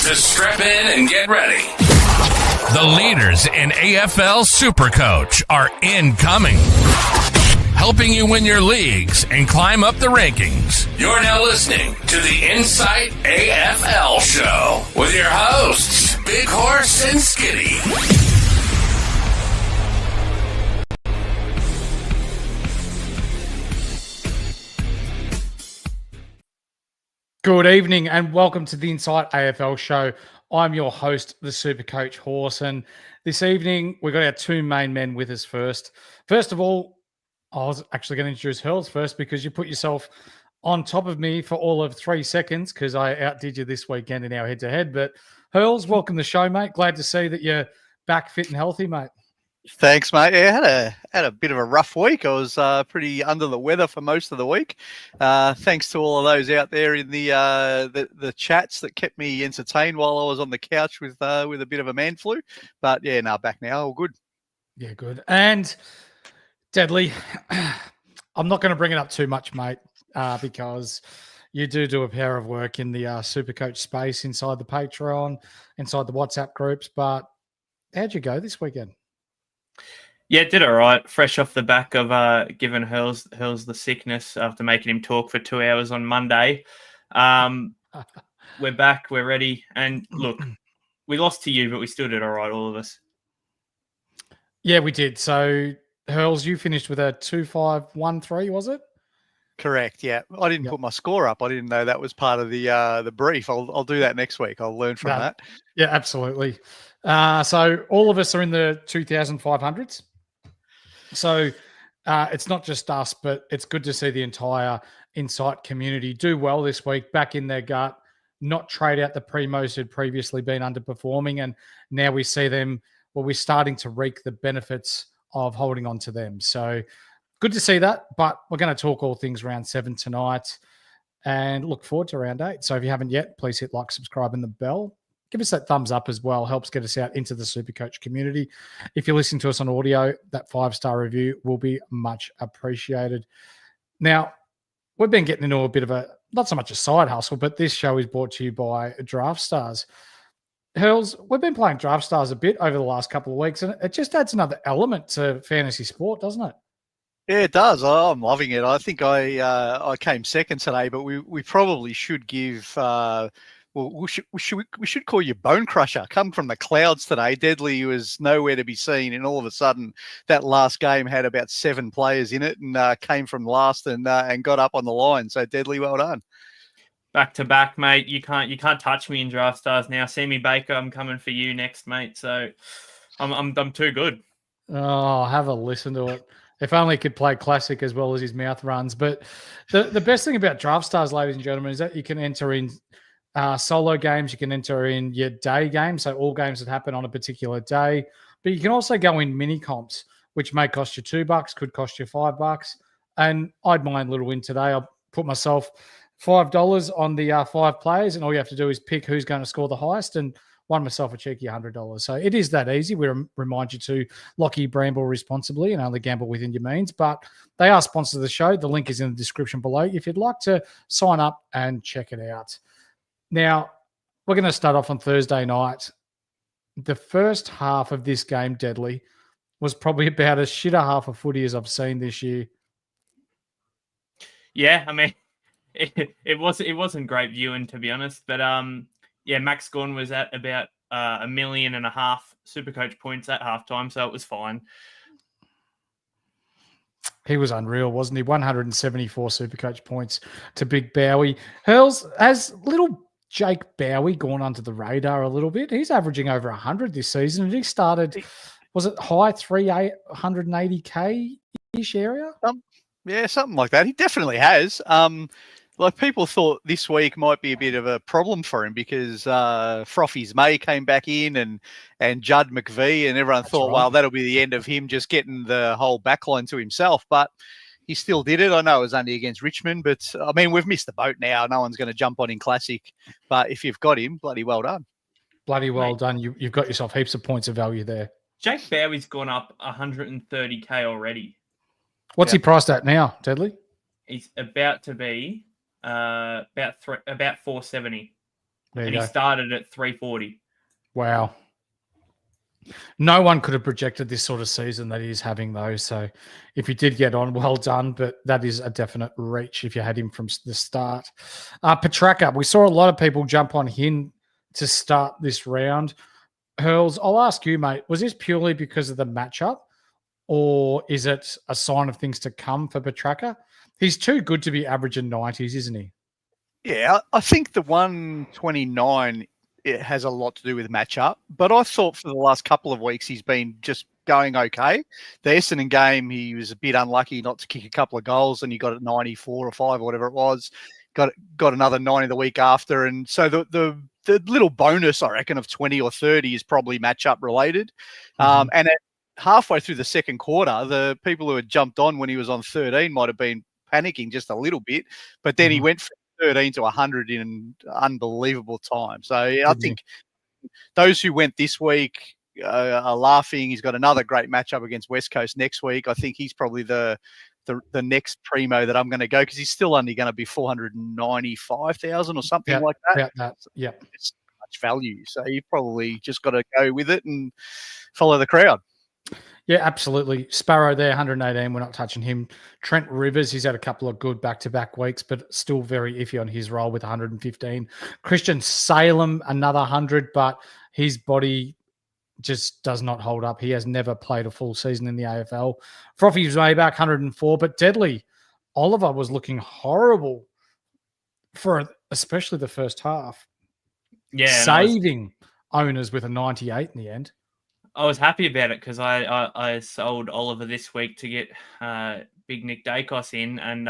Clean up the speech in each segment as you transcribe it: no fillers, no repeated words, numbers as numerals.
So strap in and get ready. The leaders in AFL SuperCoach are incoming, helping you win your leagues and climb up the rankings. You're now listening to the Insight AFL Show with your hosts, Big Horse and Skitty. Good evening and welcome to the Insight AFL Show. I'm your host, the SuperCoach Horse, and this evening we've got our two main men with us first. First of all, I was actually going to introduce Hurls first because you put yourself on top of me for all of 3 seconds because I outdid you this weekend in our head-to-head. But Hurls, welcome to the show, mate. Glad to see that you're back fit and healthy, mate. Thanks, mate. Yeah, had a bit of a rough week. I was pretty under the weather for most of the week. Thanks to all of those out there in the chats that kept me entertained while I was on the couch with a bit of a man flu. But yeah, back now, all good. Yeah, good. And Deadly, I'm not going to bring it up too much, mate, because you do a pair of work in the SuperCoach space inside the Patreon, inside the WhatsApp groups. But how'd you go this weekend? Yeah, did all right. Fresh off the back of giving Hurls the sickness after making him talk for 2 hours on Monday. We're back. We're ready. And look, we lost to you, but we still did all right, all of us. Yeah, we did. So, Hurls, you finished with a 2-5-1-3, was it? Correct. Yeah, I didn't put my score up. I didn't know that was part of the brief. I'll do that next week. I'll learn from that. Yeah, absolutely. So all of us are in the 2,500s. So it's not just us, but it's good to see the entire Insight community do well this week, back in their gut, not trade out the primos who'd previously been underperforming. And now we see them, we're starting to reap the benefits of holding on to them. So good to see that, but we're going to talk all things round 7 tonight and look forward to round 8. So if you haven't yet, please hit like, subscribe, and the bell. Give us that thumbs up as well. Helps get us out into the SuperCoach community. If you're listening to us on audio, that 5-star review will be much appreciated. Now, we've been getting into a bit of not so much a side hustle, but this show is brought to you by Draftstars. Hurls, we've been playing Draftstars a bit over the last couple of weeks, and it just adds another element to fantasy sport, doesn't it? Yeah, it does. Oh, I'm loving it. I think I came second today, but we probably should give. We should call you Bone Crusher. Come from the clouds today. Deadly was nowhere to be seen, and all of a sudden, that last game had about 7 players in it, and came from last and got up on the line. So Deadly, well done. Back to back, mate. You can't touch me in Draftstars now. Sammy Baker, I'm coming for you next, mate. So I'm too good. Oh, have a listen to it. If only he could play classic as well as his mouth runs. But the best thing about Draftstars, ladies and gentlemen, is that you can enter in solo games. You can enter in your day games, so all games that happen on a particular day. But you can also go in mini comps, which may cost you $2, could cost you $5. And I'd mind a little win today. I'll put myself $5 on the 5 players, and all you have to do is pick who's going to score the highest, and won myself a cheeky $100. So it is that easy. We remind you to lock your bramble responsibly and only gamble within your means. But they are sponsors of the show. The link is in the description below if you'd like to sign up and check it out. Now, we're going to start off on Thursday night. The first half of this game, Deadly, was probably about as shit a half of footy as I've seen this year. Yeah, I mean, it wasn't great viewing, to be honest. But yeah, Max Gawn was at about 1.5 million SuperCoach points at halftime, so it was fine. He was unreal, wasn't he? 174 SuperCoach points to Big Bowie. Hurls, has little Jake Bowie gone under the radar a little bit? He's averaging over 100 this season, and he started, was it high 180K-ish area? Yeah, something like that. He definitely has. Like, people thought this week might be a bit of a problem for him because Frothy's May came back in and Judd McVee, and everyone thought, well, that'll be the end of him just getting the whole backline to himself. But he still did it. I know it was only against Richmond, but, I mean, we've missed the boat now. No one's going to jump on in Classic. But if you've got him, bloody well done. Bloody well done. You've got yourself heaps of points of value there. Jake Bowie's gone up 130K already. What's he priced at now, Deadly? He's about to be about 470. There you and he go. started at 340. Wow. No one could have projected this sort of season that he's having, though. So if you did get on, well done. But that is a definite reach if you had him from the start. Petraka, we saw a lot of people jump on him to start this round. Hurls, I'll ask you, mate, was this purely because of the matchup, or is it a sign of things to come for Petraka? He's too good to be averaging 90s, isn't he? Yeah, I think the 129 it has a lot to do with matchup, but I thought for the last couple of weeks he's been just going okay. The Essendon game, he was a bit unlucky not to kick a couple of goals, and he got it 94 or 5 or whatever it was. Got another 90 the week after, and so the little bonus I reckon of 20 or 30 is probably matchup related. And at halfway through the second quarter, the people who had jumped on when he was on 13 might have been panicking just a little bit, but then he went from 13 to 100 in an unbelievable time. So I think those who went this week are laughing. He's got another great matchup against West Coast next week. I think he's probably the next primo that I'm going to go, because he's still only going to be 495,000 or something like that. Yeah, it's much value. So you probably just got to go with it and follow the crowd. Yeah, absolutely. Sparrow there, 118. We're not touching him. Trent Rivers, he's had a couple of good back-to-back weeks, but still very iffy on his role with 115. Christian Salem, another 100, but his body just does not hold up. He has never played a full season in the AFL. Frothy's way back, 104, but Deadly. Oliver was looking horrible for especially the first half. Yeah, saving owners with a 98 in the end. I was happy about it because I sold Oliver this week to get Big Nick Dacos in, and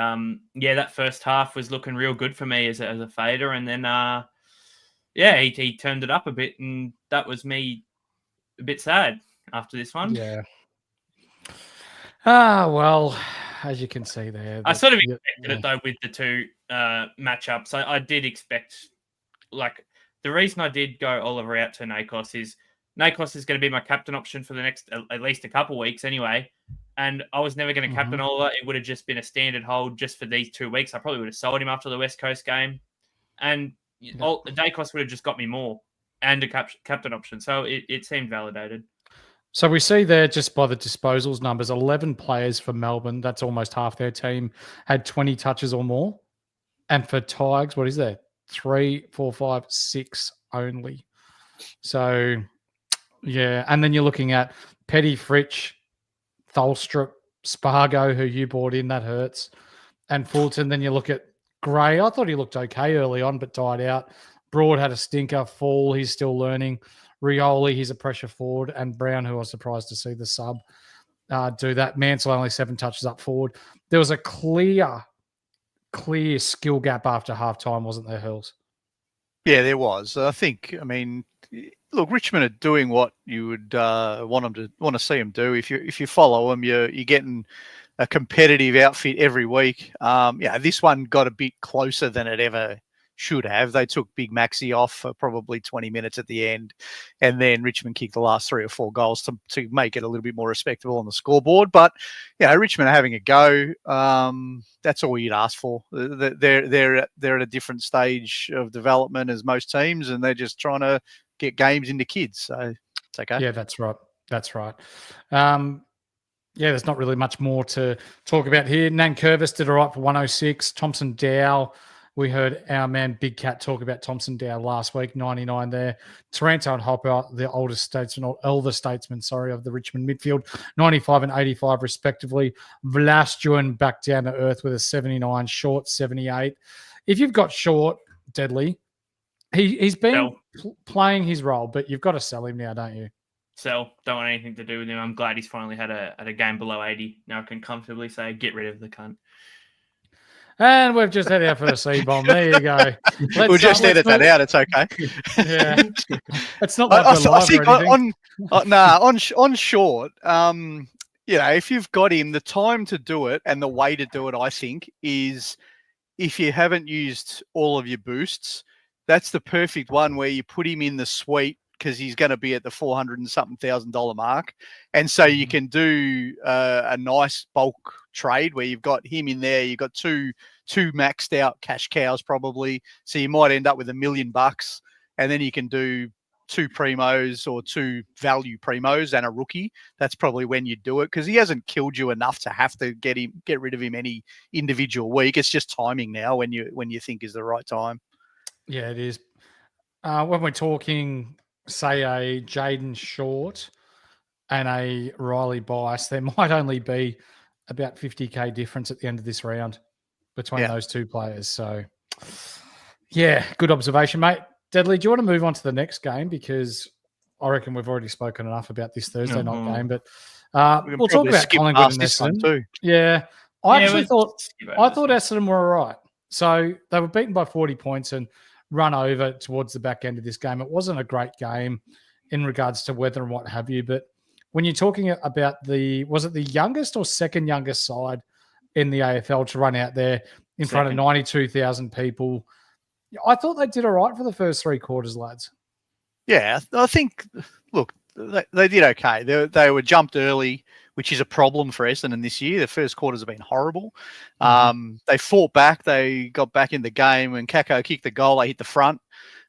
that first half was looking real good for me as a fader, and then he turned it up a bit, and that was me a bit sad after this one. Yeah. Well, as you can see there, I sort of expected it though with the two matchups. I did expect, like, the reason I did go Oliver out to Nakos is Nakos is going to be my captain option for the next at least a couple of weeks anyway. And I was never going to captain Oliver. It would have just been a standard hold just for these 2 weeks. I probably would have sold him after the West Coast game. And Dacos would have just got me more and a captain option. So it seemed validated. So we see there, just by the disposals numbers, 11 players for Melbourne, that's almost half their team, had 20 touches or more. And for Tigers, what is that? 3, 4, 5, 6 only. So, yeah. And then you're looking at Petty, Fritsch, Tholstrup, Spargo, who you bought in, that hurts. And Fulton. Then you look at Gray. I thought he looked okay early on, but died out. Broad had a stinker. Fall, he's still learning. Rioli, he's a pressure forward. And Brown, who I was surprised to see the sub do that. Mansell only 7 touches up forward. There was a clear skill gap after halftime, wasn't there, Hurls? Yeah, there was. I mean, look, Richmond are doing what you would want to see them do. If you follow them, you're getting a competitive outfit every week. This one got a bit closer than it ever should have. They took Big Maxi off for probably 20 minutes at the end, and then Richmond kicked the last 3 or 4 goals to make it a little bit more respectable on the scoreboard. But Richmond are having a go. That's all you'd ask for. They're at a different stage of development as most teams, and they're just trying to get games into kids. So it's okay. Yeah, that's right. There's not really much more to talk about here. Nankervis did all right for 106. Thompson Dow. We heard our man Big Cat talk about Thompson Dow last week, 99 there. Taranto and Hopper, the elder statesman of the Richmond midfield, 95 and 85 respectively. Vlastuin back down to earth with a 79, Short 78. If you've got Short, Deadly, he's been playing his role, but you've got to sell him now, don't you? Sell. Don't want anything to do with him. I'm glad he's finally had a game below 80. Now I can comfortably say, get rid of the cunt. And we've just had out for the C-bomb. There you go. We'll just edit that out. It's okay. Yeah. It's not like we're live think or anything. on Short, if you've got him, the time to do it and the way to do it, I think, is if you haven't used all of your boosts, that's the perfect one where you put him in the suite because he's going to be at the $400 and something thousand mark. And so you can do a nice bulk trade where you've got him in there. You've got two maxed out cash cows probably. So you might end up with $1 million and then you can do 2 primos or 2 value primos and a rookie, that's probably when you do it, because he hasn't killed you enough to have to get rid of him any individual week. It's just timing now when you think is the right time. Yeah, it is. When we're talking, say, a Jaden Short and a Riley Bice, there might only be about 50K difference at the end of this round between those two players. So, yeah, good observation, mate. Deadly, do you want to move on to the next game? Because I reckon we've already spoken enough about this Thursday night game, but we'll talk about Collingwood and Essendon too. Yeah, I thought Essendon were all right. So they were beaten by 40 points and run over towards the back end of this game. It wasn't a great game in regards to weather and what have you, but when you're talking about was it the youngest or second youngest side in the AFL to run out there in front of 92,000 people, I thought they did all right for the first 3 quarters, lads. Yeah, I think, look, they did okay. They were jumped early, which is a problem for Essendon this year. The first quarters have been horrible. They fought back. They got back in the game. When Kako kicked the goal, they hit the front.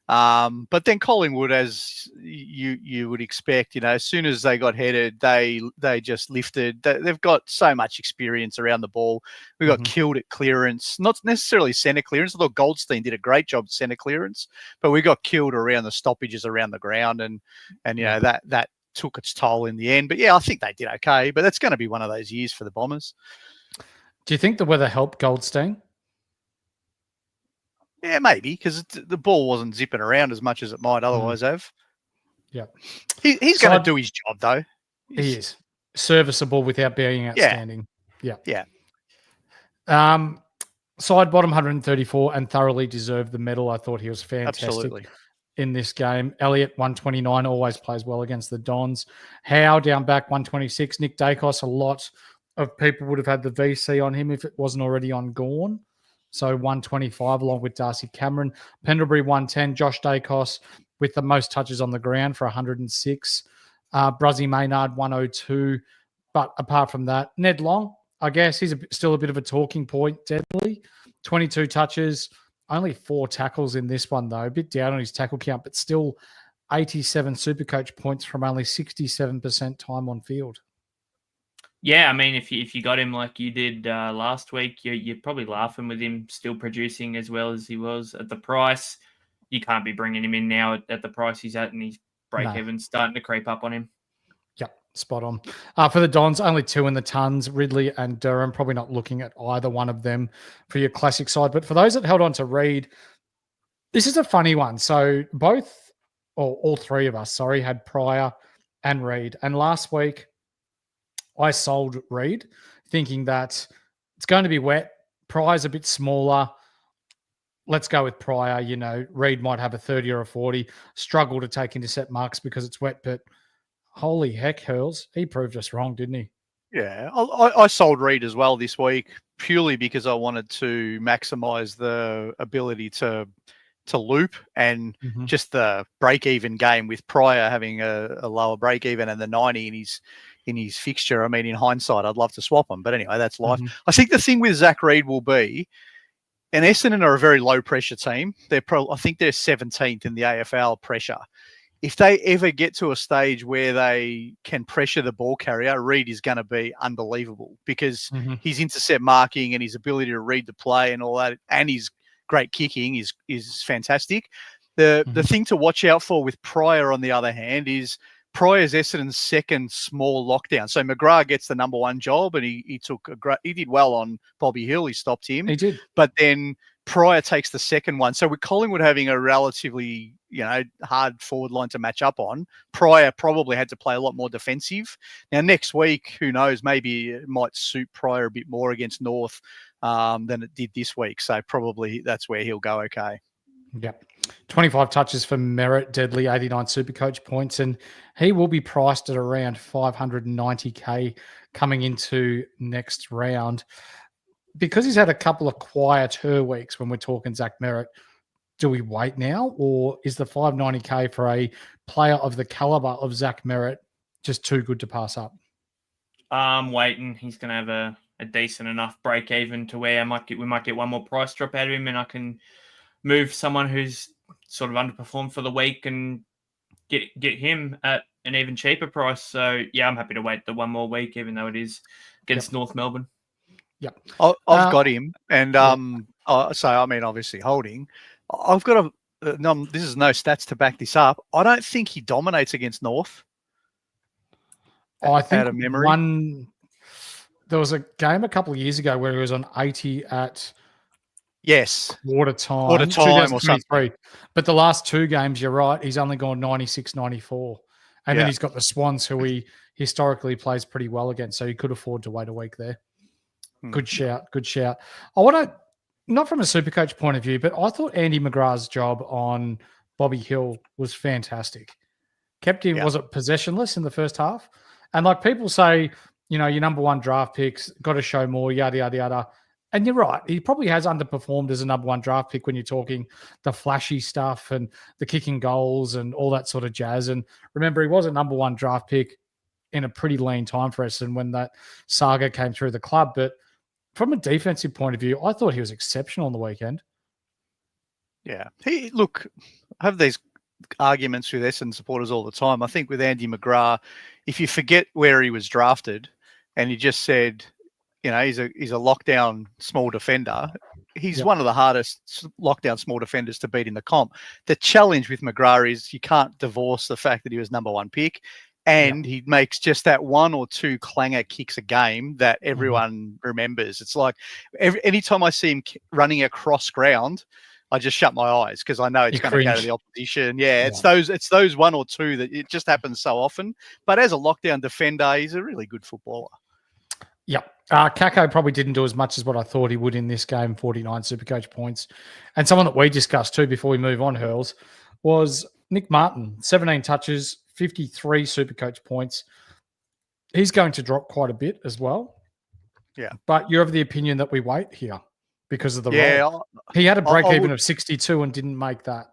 But then Collingwood, as you would expect, as soon as they got headed, they just lifted. They've got so much experience around the ball. We got killed at clearance, not necessarily centre clearance. I thought Goldstein did a great job at centre clearance, but we got killed around the stoppages around the ground, and that took its toll in the end. But yeah, I think they did okay. But that's going to be one of those years for the Bombers. Do you think the weather helped Goldstein? Yeah, maybe, because the ball wasn't zipping around as much as it might otherwise have. Yeah. He's going to do his job, though. He is. Serviceable without being outstanding. Yeah. Side bottom 134 and thoroughly deserved the medal. I thought he was fantastic in this game. Elliott, 129, always plays well against the Dons. Howe, down back, 126. Nick Dacos, a lot of people would have had the VC on him if it wasn't already on Gawn. So 125 along with Darcy Cameron. Pendlebury 110. Josh Dacos with the most touches on the ground for 106. Bruzzy Maynard 102. But apart from that, Ned Long, I guess he's still a bit of a talking point. Deadly. 22 touches. Only 4 tackles in this one, though. A bit down on his tackle count, but still 87 SuperCoach points from only 67% time on field. Yeah, I mean, if you got him like you did last week, you're probably laughing with him still producing as well as he was at the price. You can't be bringing him in now at the price he's at, and his break-even's starting to creep up on him. Yep, spot on. For the Dons, only 2 in the tons, Ridley and Durham. Probably not looking at either one of them for your classic side. But for those that held on to Reid, this is a funny one. So all 3 of us, had Pryor and Reid. And last week, I sold Reid, thinking that it's going to be wet. Pryor's a bit smaller. Let's go with Pryor. Reid might have a 30 or a 40, struggle to take intercept marks because it's wet, but holy heck, Hurls, he proved us wrong, didn't he? Yeah, I sold Reid as well this week, purely because I wanted to maximise the ability to loop and just the break-even game with Pryor having a lower break-even and the 90 in his fixture. I mean, in hindsight, I'd love to swap them, but anyway, that's life. I think the thing with Zach Reid will be, and Essendon are a very low-pressure team. I think they're 17th in the AFL pressure. If they ever get to a stage where they can pressure the ball carrier, Reid is going to be unbelievable because his intercept marking and his ability to read the play and all that, and his great kicking is fantastic. The thing to watch out for with Pryor, on the other hand, is Pryor's Essendon's second small lockdown. So McGrath gets the number 1 job, and he did well on Bobby Hill. He stopped him. He did. But then Pryor takes the second one. So with Collingwood having a relatively hard forward line to match up on, Pryor probably had to play a lot more defensive. Now next week, who knows? Maybe it might suit Pryor a bit more against North than it did this week. So probably that's where he'll go okay. Yep. 25 touches for Merritt, Deadly, 89 SuperCoach points, and he will be priced at around 590K coming into next round. Because he's had a couple of quieter weeks when we're talking Zach Merritt, do we wait now, or is the 590K for a player of the caliber of Zach Merritt just too good to pass up? I'm waiting. He's going to have a decent enough break even to where we might get one more price drop out of him, and I can move someone who's sort of underperformed for the week and get him at an even cheaper price. So yeah, I'm happy to wait the one more week, even though it is against North Melbourne. Yep. I've got him, and so I mean, obviously holding. I've got a. No, this is no stats to back this up. I don't think he dominates against North. I think out of memory. There was a game a couple of years ago where he was on 80 at quarter time or something. But the last two games, you're right, he's only gone 96, 94. And then he's got the Swans, who he historically plays pretty well against, so he could afford to wait a week there. Good shout. I want to, not from a Supercoach point of view, but I thought Andy McGrath's job on Bobby Hill was fantastic. Kept him, was it possessionless in the first half? And like people say, your number one draft picks, got to show more, yada, yada, yada. And you're right. He probably has underperformed as a number one draft pick when you're talking the flashy stuff and the kicking goals and all that sort of jazz. And remember, he was a number one draft pick in a pretty lean time for us and when that saga came through the club. But from a defensive point of view, I thought he was exceptional on the weekend. Yeah. I have these arguments with Essendon supporters all the time. I think with Andy McGrath, if you forget where he was drafted and you just said, he's a lockdown small defender, he's one of the hardest lockdown small defenders to beat in the comp. The challenge with McGrath is you can't divorce the fact that he was number one pick. And he makes just that one or two clanger kicks a game that everyone remembers. It's like anytime I see him running across ground, I just shut my eyes because I know it's going to go to the opposition. Yeah, it's those one or two that it just happens so often. But as a lockdown defender, he's a really good footballer. Yep. Kako probably didn't do as much as what I thought he would in this game, 49 Supercoach points. And someone that we discussed too before we move on, Hurls, was Nick Martin, 17 touches, 53 Supercoach points. He's going to drop quite a bit as well. Yeah. But you're of the opinion that we wait here because of the role. He had a break even of 62 and didn't make that.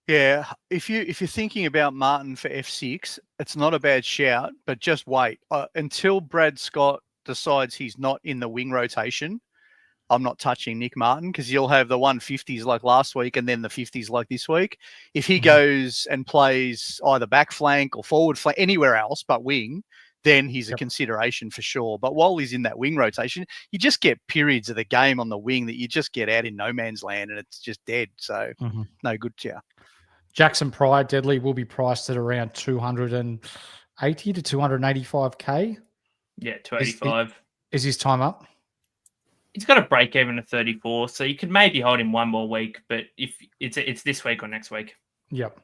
Yeah. If you're thinking about Martin for F6, it's not a bad shout, but just wait. Until Brad Scott decides he's not in the wing rotation, I'm not touching Nick Martin because you'll have the 150s like last week and then the 50s like this week. If he goes and plays either back flank or forward flank, anywhere else but wing, then he's a consideration for sure. But while he's in that wing rotation, you just get periods of the game on the wing that you just get out in no man's land and it's just dead. So no good to you. Jackson Pryor, Deadly, will be priced at around 280 to 285K. Yeah, 285. Is his time up? He's got a break even of 34, so you could maybe hold him one more week, but if it's this week or next week. Yep.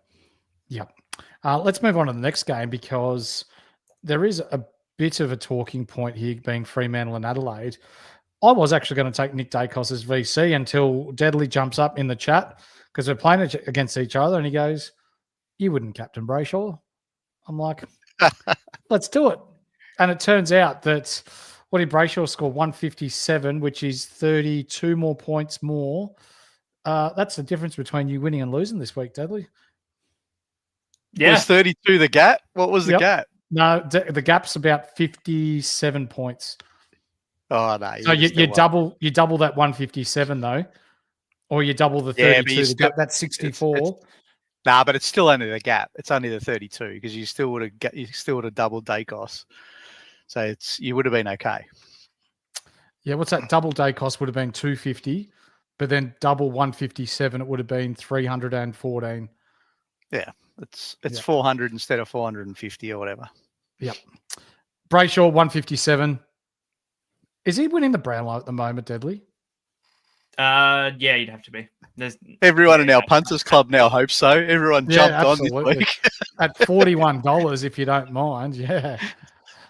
Let's move on to the next game because there is a bit of a talking point here being Fremantle and Adelaide. I was actually going to take Nick Dacos as VC until Deadly jumps up in the chat because we're playing against each other and he goes, "You wouldn't captain Brayshaw." I'm like, let's do it. And it turns out that what did Brayshaw score? 157, which is 32 more points more. That's the difference between you winning and losing this week, Deadly. Yeah. Was 32 the gap? What was the gap? No, the gap's about 57 points. Oh, no. So you double that 157, though. Or you double the 32. That's 64. But it's still only the gap. It's only the 32 because you still would have doubled Dacos. So you would have been okay. Yeah, what's that? Double day cost would have been 250, but then double 157, it would have been 314. Yeah, it's 400 instead of 450 or whatever. Yep. Brayshaw 157. Is he winning the Brownlow at the moment, Deadly? Yeah, you'd have to be. Everyone in our punters club now hopes so. Everyone jumped on this week at $41, if you don't mind. Yeah.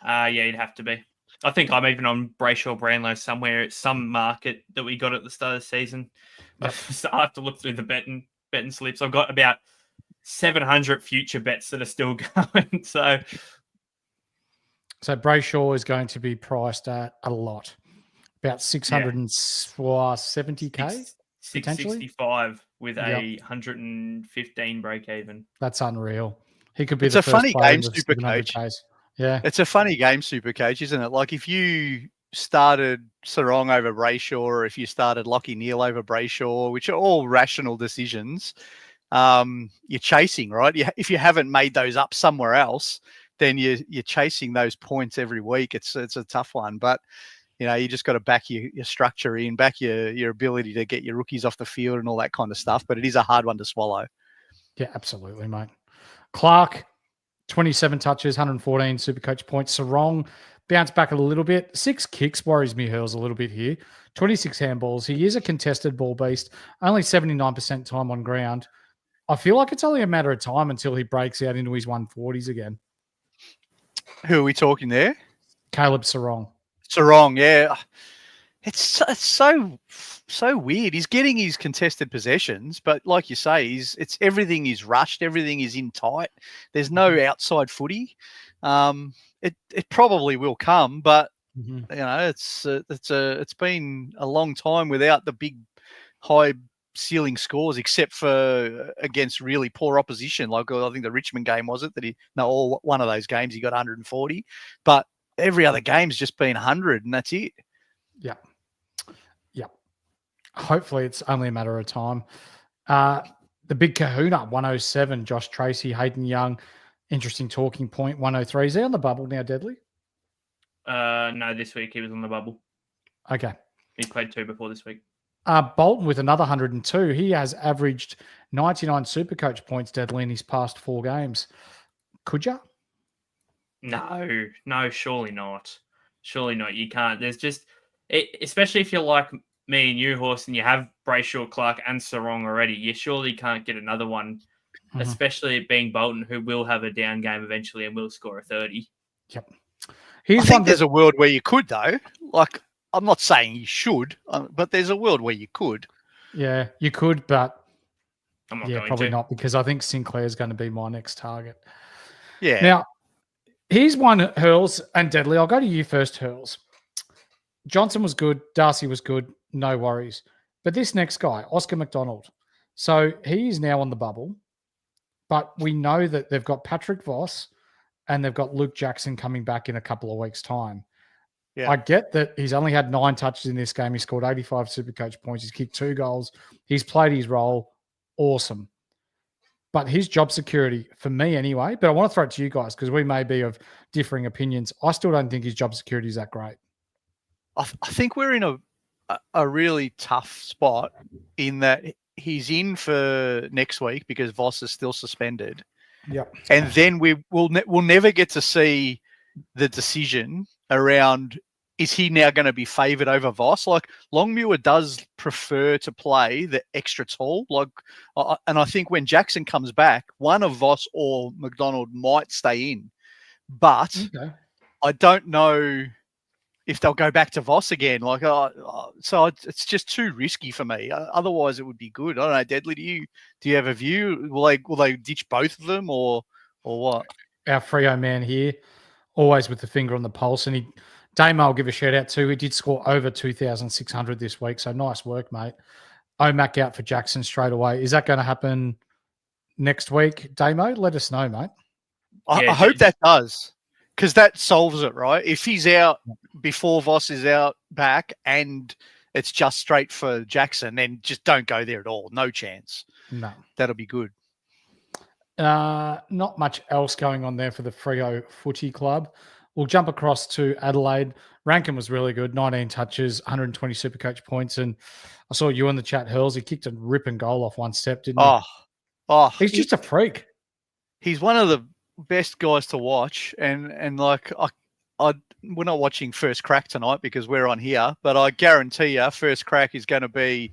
Yeah, you'd have to be. I think I'm even on Brayshaw Brownlow somewhere at some market that we got at the start of the season. Yep. So I have to look through the betting slips. I've got about 700 future bets that are still going. So Brayshaw is going to be priced at a lot, about 670K, 665 with a 115 break even. That's unreal. He could be. It's a funny game, SuperCoach. Yeah, it's a funny game, SuperCoach, isn't it? Like if you started Sarong over Brayshaw, or if you started Lockie Neal over Brayshaw, which are all rational decisions, you're chasing, right? If you haven't made those up somewhere else, then you're chasing those points every week. It's a tough one, but you just got to back your structure in, back your ability to get your rookies off the field and all that kind of stuff. But it is a hard one to swallow. Yeah, absolutely, mate. Clark, 27 touches, 114 Supercoach points. Sarong bounced back a little bit. 6 kicks worries me, Hurls, a little bit here. 26 handballs. He is a contested ball beast. Only 79% time on ground. I feel like it's only a matter of time until he breaks out into his 140s again. Who are we talking there? Caleb Sarong. Sarong, yeah. It's so weird. He's getting his contested possessions, but like you say, everything is rushed, everything is in tight. There's no outside footy. It probably will come, but it's been a long time without the big high ceiling scores, except for against really poor opposition. Like I think the Richmond game was it that one of those games he got 140, but every other game's just been 100, and that's it. Yeah. Hopefully it's only a matter of time. The big kahuna, 107, Josh Tracy, Hayden Young. Interesting talking point, 103. Is he on the bubble now, Deadly? No, this week he was on the bubble. Okay. He played 2 before this week. Bolton with another 102. He has averaged 99 Supercoach points, Deadly, in his past 4 games. Could you? No, surely not. Surely not. You can't. There's just, especially if you're like me and you, Horse, and you have Brayshaw, Clark, and Sarong already, you surely can't get another one, especially it being Bolton, who will have a down game eventually and will score a 30. Yep. I think there's a world where you could, though. Like, I'm not saying you should, but there's a world where you could. Yeah, you could, but I'm not going probably to. not, because I think Sinclair's going to be my next target. Yeah. Now, here's one, Hurls and Deadly. I'll go to you first, Hurls. Johnson was good. Darcy was good. No worries. But this next guy, Oscar McDonald. So he is now on the bubble, but we know that they've got Patrick Voss and they've got Luke Jackson coming back in a couple of weeks' time. Yeah. I get that he's only had 9 touches in this game. He scored 85 Supercoach points. He's kicked 2 goals. He's played his role. Awesome. But his job security, for me anyway, but I want to throw it to you guys because we may be of differing opinions. I still don't think his job security is that great. I think we're in a really tough spot in that he's in for next week because Voss is still suspended. Yep. And then we'll never get to see the decision around, is he now going to be favoured over Voss? Like, Longmuir does prefer to play the extra tall. And I think when Jackson comes back, one of Voss or McDonald might stay in. But I don't know if they'll go back to Voss again. So it's just too risky for me. Otherwise, it would be good. I don't know, Deadly, do you have a view? Will they ditch both of them or what? Our Freo man here, always with the finger on the pulse, and Damo, I'll give a shout out too. He did score over 2,600 this week, so nice work, mate. Omac out for Jackson straight away. Is that going to happen next week, Damo? Let us know, mate. I hope that does, because that solves it, right? If he's out before Voss is out back and it's just straight for Jackson, then just don't go there at all. No chance. No. That'll be good. Not much else going on there for the Freo Footy Club. We'll jump across to Adelaide. Rankin was really good, 19 touches, 120 Supercoach points. And I saw you in the chat, Hurls. He kicked a ripping goal off one step, didn't he? He's just a freak. He's one of the best guys to watch. And like, we're not watching First Crack tonight because we're on here, but I guarantee you First Crack is going to be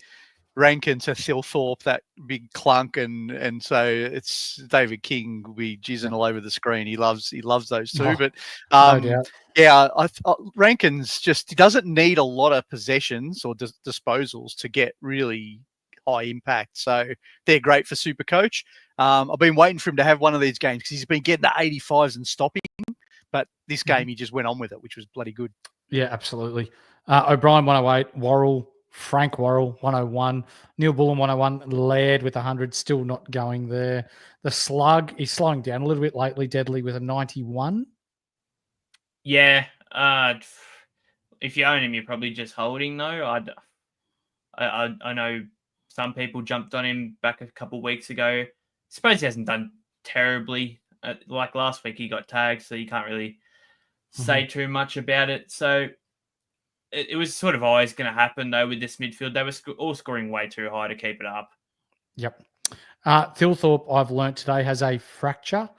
Rankin to Thilthorpe, that big clunk, and so it's David King will be jizzing all over the screen. He loves those two. But Rankin's he doesn't need a lot of possessions or disposals to get really high impact. So they're great for Supercoach. I've been waiting for him to have one of these games because he's been getting the 85s and stopping. But this game, he just went on with it, which was bloody good. Yeah, absolutely. O'Brien, 108. Frank Worrell, 101. Neil Bullen, 101. Laird with 100. Still not going there. The Slug, he's slowing down a little bit lately. Deadly with a 91. Yeah. If you own him, you're probably just holding, though. I know some people jumped on him back a couple of weeks ago. Suppose he hasn't done terribly. Like last week, he got tagged, so you can't really say too much about it. So it was sort of always going to happen, though, with this midfield. They were all scoring way too high to keep it up. Yep. Thilthorpe, I've learnt today, has a fracture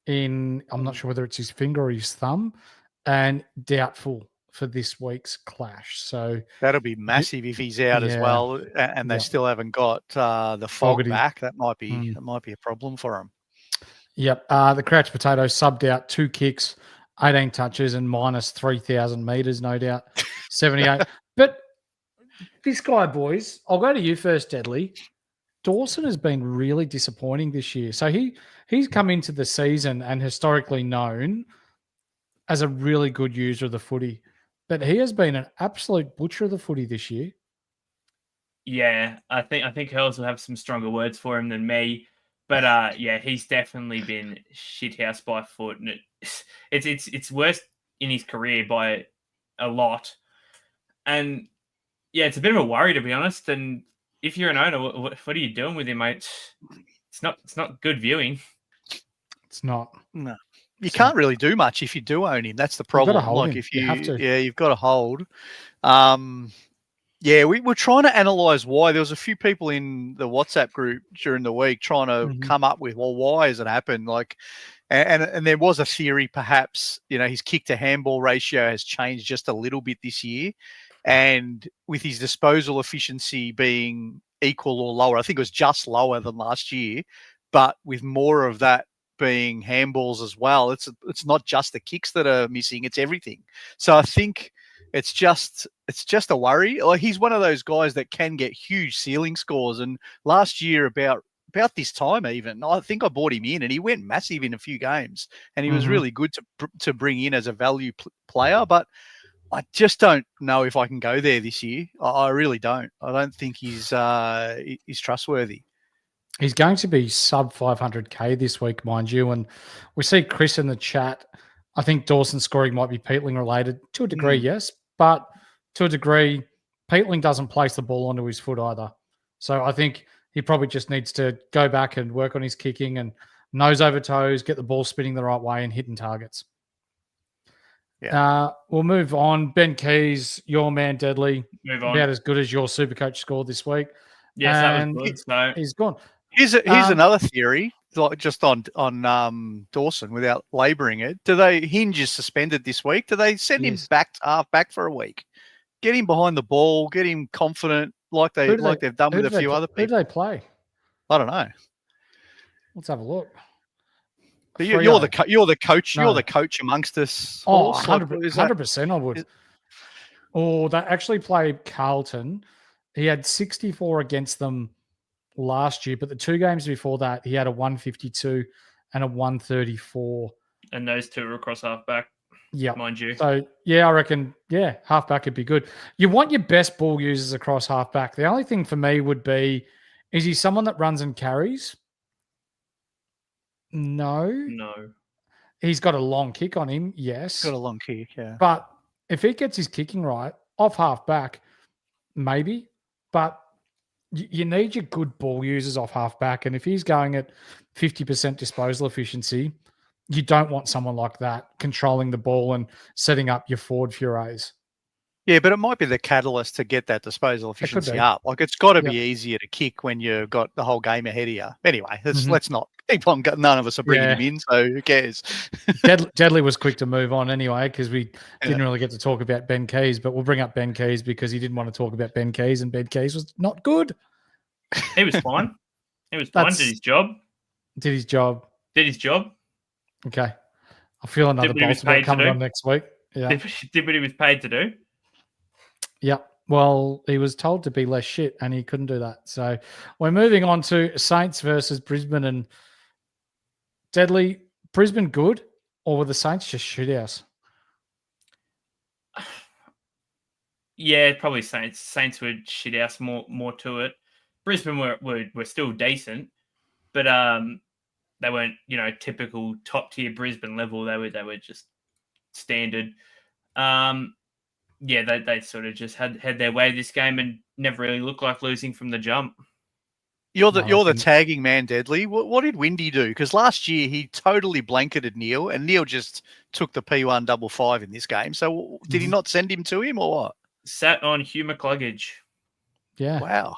in, I'm not sure whether it's his finger or his thumb, and doubtful for this week's clash. So that'll be massive if he's out as well, and they still haven't got the fog back. That might be a problem for him. Yep. The Crouch Potato subbed out 2 kicks, 18 touches, and minus 3,000 meters, no doubt. 78. But this guy, boys, I'll go to you first, Deadly. Dawson has been really disappointing this year. So he's come into the season and historically known as a really good user of the footy, but he has been an absolute butcher of the footy this year. Yeah, I think Hurls will have some stronger words for him than me, but he's definitely been shithouse by foot, and it's worse in his career by a lot, and yeah, it's a bit of a worry, to be honest. And if you're an owner, what are you doing with him, mate? It's not good viewing. It's not. No. You can't really do much if you do own him. That's the problem. Like him. If you have to. Yeah, you've got to hold. We were trying to analyze why. There was a few people in the WhatsApp group during the week trying to come up with, well, why has it happened? Like, and there was a theory, perhaps, his kick to handball ratio has changed just a little bit this year, and with his disposal efficiency being equal or lower, I think it was just lower than last year, but with more of that being handballs as well. It's not just the kicks that are missing, it's everything. So I think it's just a worry. Like, he's one of those guys that can get huge ceiling scores, and last year about this time even, I think I bought him in and he went massive in a few games, and he was really good to bring in as a value player, but I just don't know if I can go there this year. I really don't. I don't think he's trustworthy. He's going to be sub 500K this week, mind you. And we see Chris in the chat. I think Dawson's scoring might be Peatling related to a degree, yes. But to a degree, Peatling doesn't place the ball onto his foot either. So I think he probably just needs to go back and work on his kicking and nose over toes, get the ball spinning the right way and hitting targets. Yeah. We'll move on. Ben Keys, your man, Deadly. Move on. About as good as your Supercoach score this week. Yes, that was good. So he's gone. Here's another theory, like just on Dawson, without labouring it. Hinge is suspended this week? Do they send him back to half back for a week? Get him behind the ball, get him confident, like they've done with a few other people. Who do they play? I don't know. Let's have a look. But you're the coach. No. You're the coach amongst us. Oh, 100%. I would. They actually played Carlton. He had 64 against them last year, but the 2 games before that, he had a 152 and a 134. And those 2 are across halfback. Yeah, mind you. So I reckon, halfback would be good. You want your best ball users across halfback. The only thing for me would be, is he someone that runs and carries? No. He's got a long kick on him, yes. Got a long kick, yeah. But if he gets his kicking right, off halfback, maybe. But you need your good ball users off halfback. And if he's going at 50% disposal efficiency, you don't want someone like that controlling the ball and setting up your forward Furies. Yeah, but it might be the catalyst to get that disposal efficiency up. Like, it's got to be easier to kick when you've got the whole game ahead of you. Anyway, let's not keep on. None of us are bringing him in, so who cares? Deadly was quick to move on anyway, because we didn't really get to talk about Ben Keys, but we'll bring up Ben Keys because he didn't want to talk about Ben Keys, and Ben Keys was not good. He was fine. He was fine. Did his job. Did his job. Okay. I feel another bolt about coming on next week. Yeah. Did what he was paid to do. Yeah. Well, he was told to be less shit and he couldn't do that. So we're moving on to Saints versus Brisbane. And Deadly, Brisbane good, or were the Saints just shithouse? Yeah, probably Saints. Saints were shithouse, more to it. Brisbane were still decent, but they weren't, typical top tier Brisbane level. They were just standard. They sort of just had their way this game and never really looked like losing from the jump. You're No, the tagging man, Deadly. What did Windy do? Because last year he totally blanketed Neil, and Neil just took the P155 in this game. So did he not send him to him or what? Sat on Hugh McCluggage. Yeah. Wow.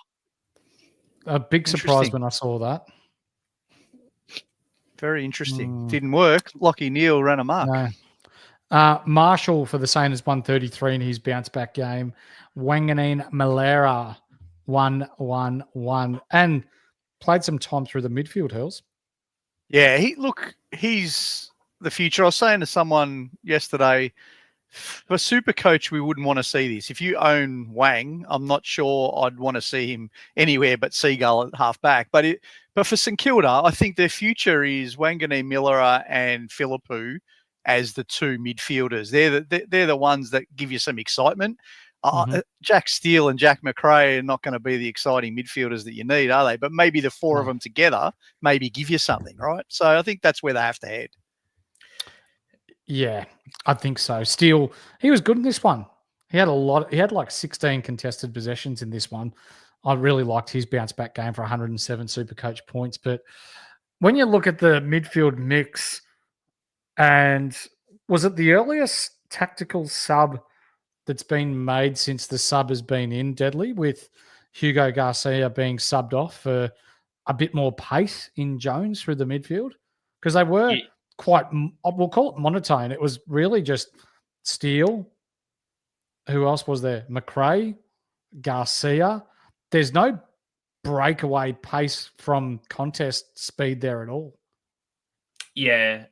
A big surprise when I saw that. Very interesting. Didn't work. Lockie Neal ran amok. No. Marshall for the Saints 133 in his bounce back game. Wanganeen Malera 1-1-1 and played some time through the midfield, Hurls. Yeah, he's the future. I was saying to someone yesterday, for SuperCoach, we wouldn't want to see this. If you own Wang, I'm not sure I'd want to see him anywhere but Seagull at half back. But for St Kilda, I think their future is Wanganeen Millera and Philippou as the two midfielders. They're the ones that give you some excitement. Jack Steele and Jack McRae are not going to be the exciting midfielders that you need, are they? But maybe the four of them together maybe give you something, right? So I think that's where they have to head. Yeah, I think so. Steele, he was good in this one. He had like 16 contested possessions in this one. I really liked his bounce back game for 107 SuperCoach points. But when you look at the midfield mix, and was it the earliest tactical sub that's been made since the sub has been in, Deadly, with Hugo Garcia being subbed off for a bit more pace in Jones through the midfield? Because they were quite, we'll call it monotone. It was really just Steele. Who else was there? McRae, Garcia. There's no breakaway pace from contest speed there at all. Yeah,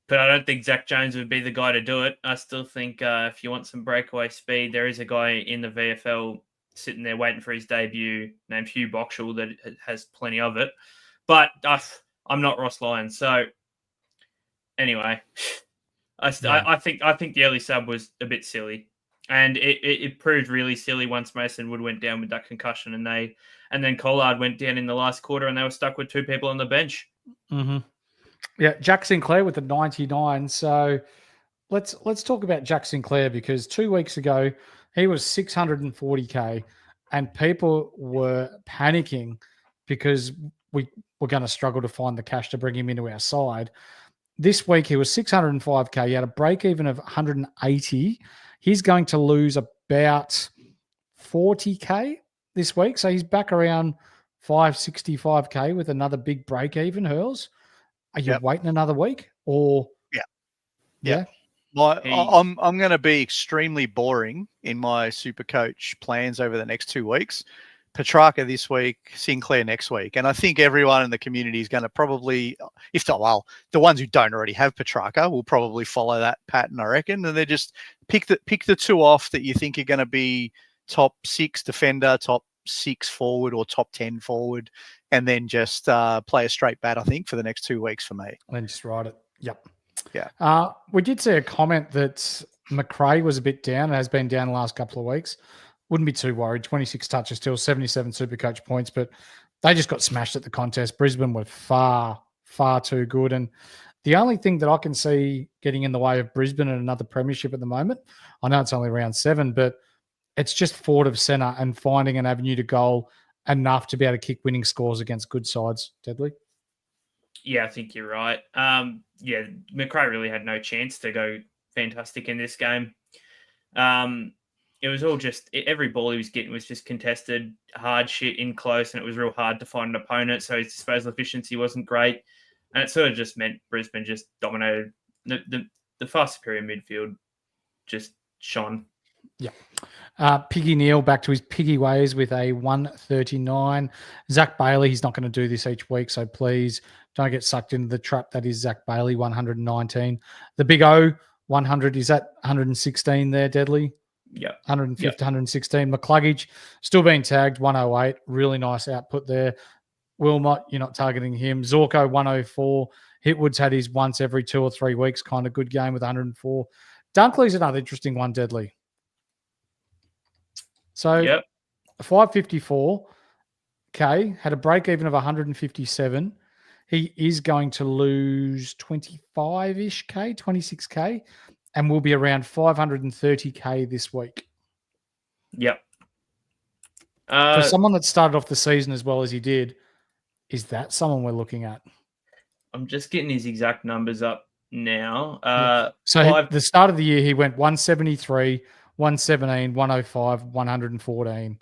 but I don't think Zach Jones would be the guy to do it. I still think if you want some breakaway speed, there is a guy in the VFL sitting there waiting for his debut named Hugh Boxall that has plenty of it. But I'm not Ross Lyons. So anyway, I think the early sub was a bit silly. And it proved really silly once Mason Wood went down with that concussion and then Collard went down in the last quarter and they were stuck with two people on the bench. Mm-hmm. Yeah, Jack Sinclair with the 99. So let's talk about Jack Sinclair because 2 weeks ago he was 640K and people were panicking because we were going to struggle to find the cash to bring him into our side. This week he was 605K. He had a break even of 180. He's going to lose about 40K this week. So he's back around 565K with another big break even, Hurls. Are you waiting another week or? Yeah. I'm going to be extremely boring in my SuperCoach plans over the next 2 weeks. Petrarca this week, Sinclair next week. And I think everyone in the community is going to probably, if not, well, the ones who don't already have Petrarca will probably follow that pattern, I reckon. And they just pick the two off that you think are going to be top 6 defender, top 6 forward or top 10 forward, and then just play a straight bat, I think, for the next 2 weeks for me. And then just ride it. Yep. Yeah. We did see a comment that McRae was a bit down and has been down the last couple of weeks. Wouldn't be too worried. 26 touches still, 77 SuperCoach points, but they just got smashed at the contest. Brisbane were far, far too good. And the only thing that I can see getting in the way of Brisbane and another premiership at the moment, I know it's only round 7, but it's just forward of centre and finding an avenue to goal enough to be able to kick winning scores against good sides. Deadly? Yeah, I think you're right. McRae really had no chance to go fantastic in this game. It was all just every ball he was getting was just contested, hard shit in close, and it was real hard to find an opponent. So his disposal efficiency wasn't great, and it sort of just meant Brisbane just dominated. The far superior midfield just shone. Yeah. Piggy Neal back to his piggy ways with a 139. Zach Bailey, he's not going to do this each week, so please don't get sucked into the trap that is Zach Bailey, 119. The Big O, 100. Is that 116 there, Deadly? Yeah. 150, 116. McCluggage still being tagged, 108. Really nice output there. Wilmot, you're not targeting him. Zorko, 104. Hitwood's had his once every 2 or 3 weeks kind of good game with 104. Dunkley's another interesting one, Deadly. So 554K, had a break even of 157. He is going to lose 25-ish K, 26K, and will be around 530K this week. Yep. For someone that started off the season as well as he did, is that someone we're looking at? I'm just getting his exact numbers up now. The start of the year, he went 173, 117, 105, 114.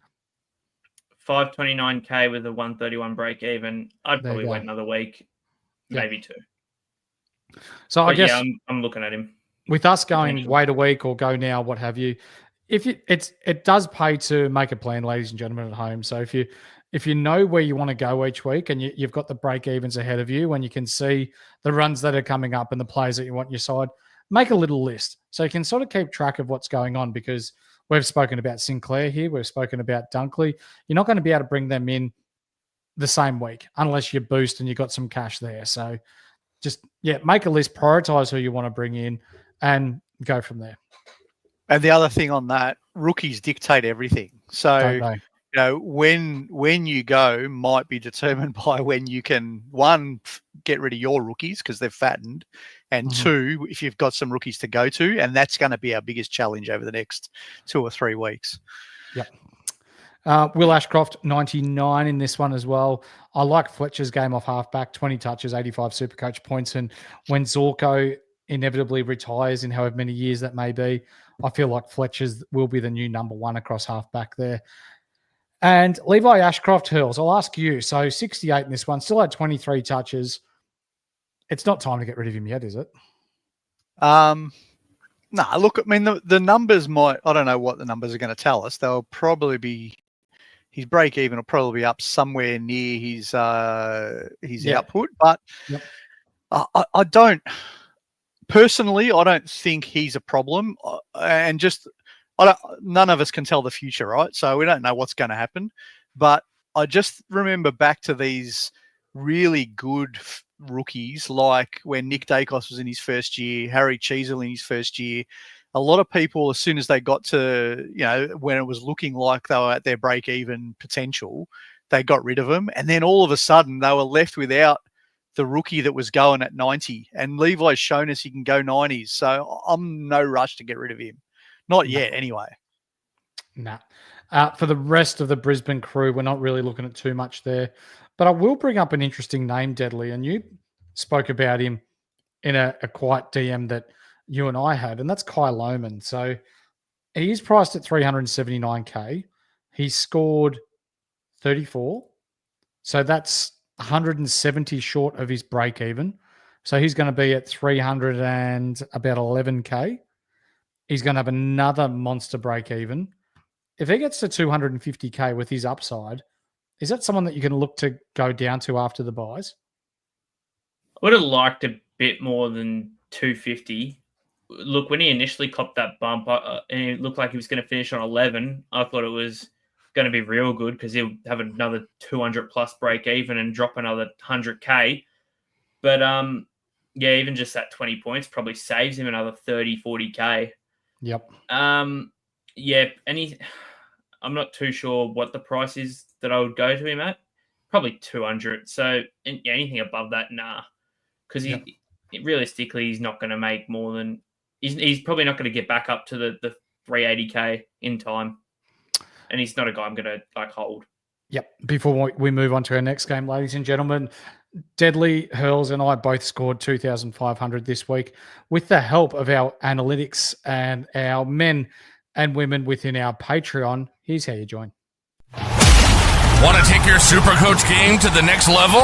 529K with a 131 break even. I'd probably wait another week, maybe two. So I guess I'm looking at him. With us going wait a week or go now, what have you, it does pay to make a plan, ladies and gentlemen at home. So if you know where you want to go each week and you've got the break evens ahead of you and you can see the runs that are coming up and the players that you want on your side, make a little list so you can sort of keep track of what's going on, because we've spoken about Sinclair here. We've spoken about Dunkley. You're not going to be able to bring them in the same week unless you boost and you've got some cash there. So just, make a list, prioritize who you want to bring in and go from there. And the other thing on that, rookies dictate everything. So, when you go might be determined by when you can, one, get rid of your rookies because they've fattened, and two, if you've got some rookies to go to, and that's going to be our biggest challenge over the next 2 or 3 weeks. Yep. Will Ashcroft, 99 in this one as well. I like Fletcher's game off halfback, 20 touches, 85 SuperCoach points. And when Zorko inevitably retires in however many years that may be, I feel like Fletcher's will be the new number one across halfback there. And Levi Ashcroft, Hurls, I'll ask you. So 68 in this one, still had 23 touches. It's not time to get rid of him yet, is it? No, look, I mean, the numbers might, I don't know what the numbers are going to tell us. They'll probably be, his break even will probably be up somewhere near his output. But I don't, personally, I don't think he's a problem. And just, none of us can tell the future, right? So we don't know what's going to happen. But I just remember back to these really good rookies, like when Nick Dacos was in his first year, Harry Cheezel in his first year. A lot of people, as soon as they got to, when it was looking like they were at their break-even potential, they got rid of them. And then all of a sudden, they were left without the rookie that was going at 90. And Levi's shown us he can go 90s. So I'm no rush to get rid of him. Not yet, anyway. Nah. For the rest of the Brisbane crew, we're not really looking at too much there. But I will bring up an interesting name, Deadly, and you spoke about him in a quiet DM that you and I had, and that's Kai Lohman. So he is priced at 379K. He scored 34. So that's 170 short of his break even. So he's going to be at 300 and about 11K. He's going to have another monster break even. If he gets to 250K with his upside, is that someone that you can look to go down to after the buys? I would have liked a bit more than 250. Look, when he initially copped that bump, and it looked like he was going to finish on 11, I thought it was going to be real good because he'll have another 200 plus break even and drop another 100K. But even just that 20 points probably saves him another 30, 40K. Yep. And I'm not too sure what the price is that I would go to him at. Probably 200. So anything above that, nah. Because realistically, he's not going to make more than... He's probably not going to get back up to the 380K in time. And he's not a guy I'm going to hold. Yep. Before we move on to our next game, ladies and gentlemen, Deadly, Hurls, and I both scored 2,500 this week with the help of our analytics and our men and women within our Patreon. Here's how you join. Want to take your SuperCoach game to the next level?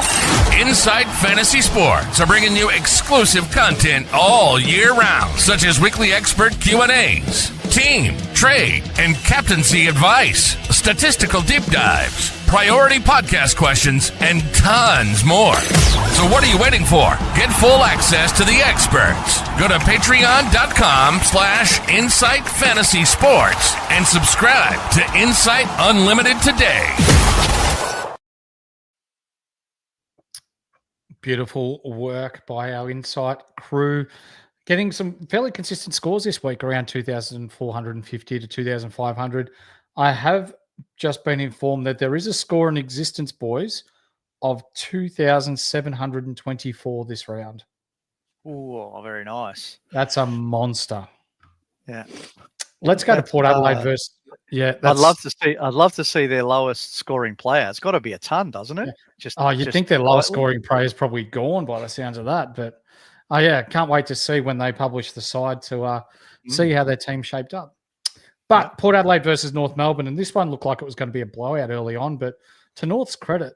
Insight Fantasy Sports are bringing you exclusive content all year round, such as weekly expert Q&As, team, trade, and captaincy advice, statistical deep dives, priority podcast questions, and tons more. So what are you waiting for? Get full access to the experts. Go to patreon.com/Insight Fantasy Sports and subscribe to Insight Unlimited today. Beautiful work by our Insight crew. Getting some fairly consistent scores this week, around 2,450 to 2,500. I have just been informed that there is a score in existence, boys, of 2,724 this round. Oh, very nice. That's a monster. Yeah. Let's go to Port Adelaide versus. Yeah, I'd love to see their lowest scoring player. It's got to be a ton, doesn't it? Yeah. You'd think their lowest scoring player is probably gone by the sounds of that. But can't wait to see when they publish the side to see how their team shaped up. But Port Adelaide versus North Melbourne, and this one looked like it was going to be a blowout early on. But to North's credit,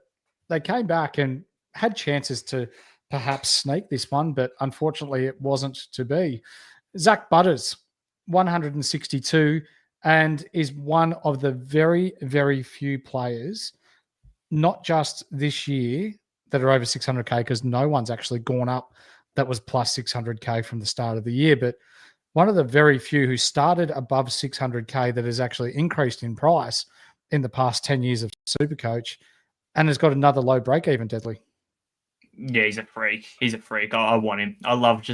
they came back and had chances to perhaps sneak this one, but unfortunately it wasn't to be. Zach Butters, 162, and is one of the very, very few players, not just this year, that are over 600K, because no one's actually gone up that was plus 600K from the start of the year, but one of the very few who started above 600K that has actually increased in price in the past 10 years of SuperCoach and has got another low break-even, Deadly. Yeah, he's a freak. He's a freak. I want him. I love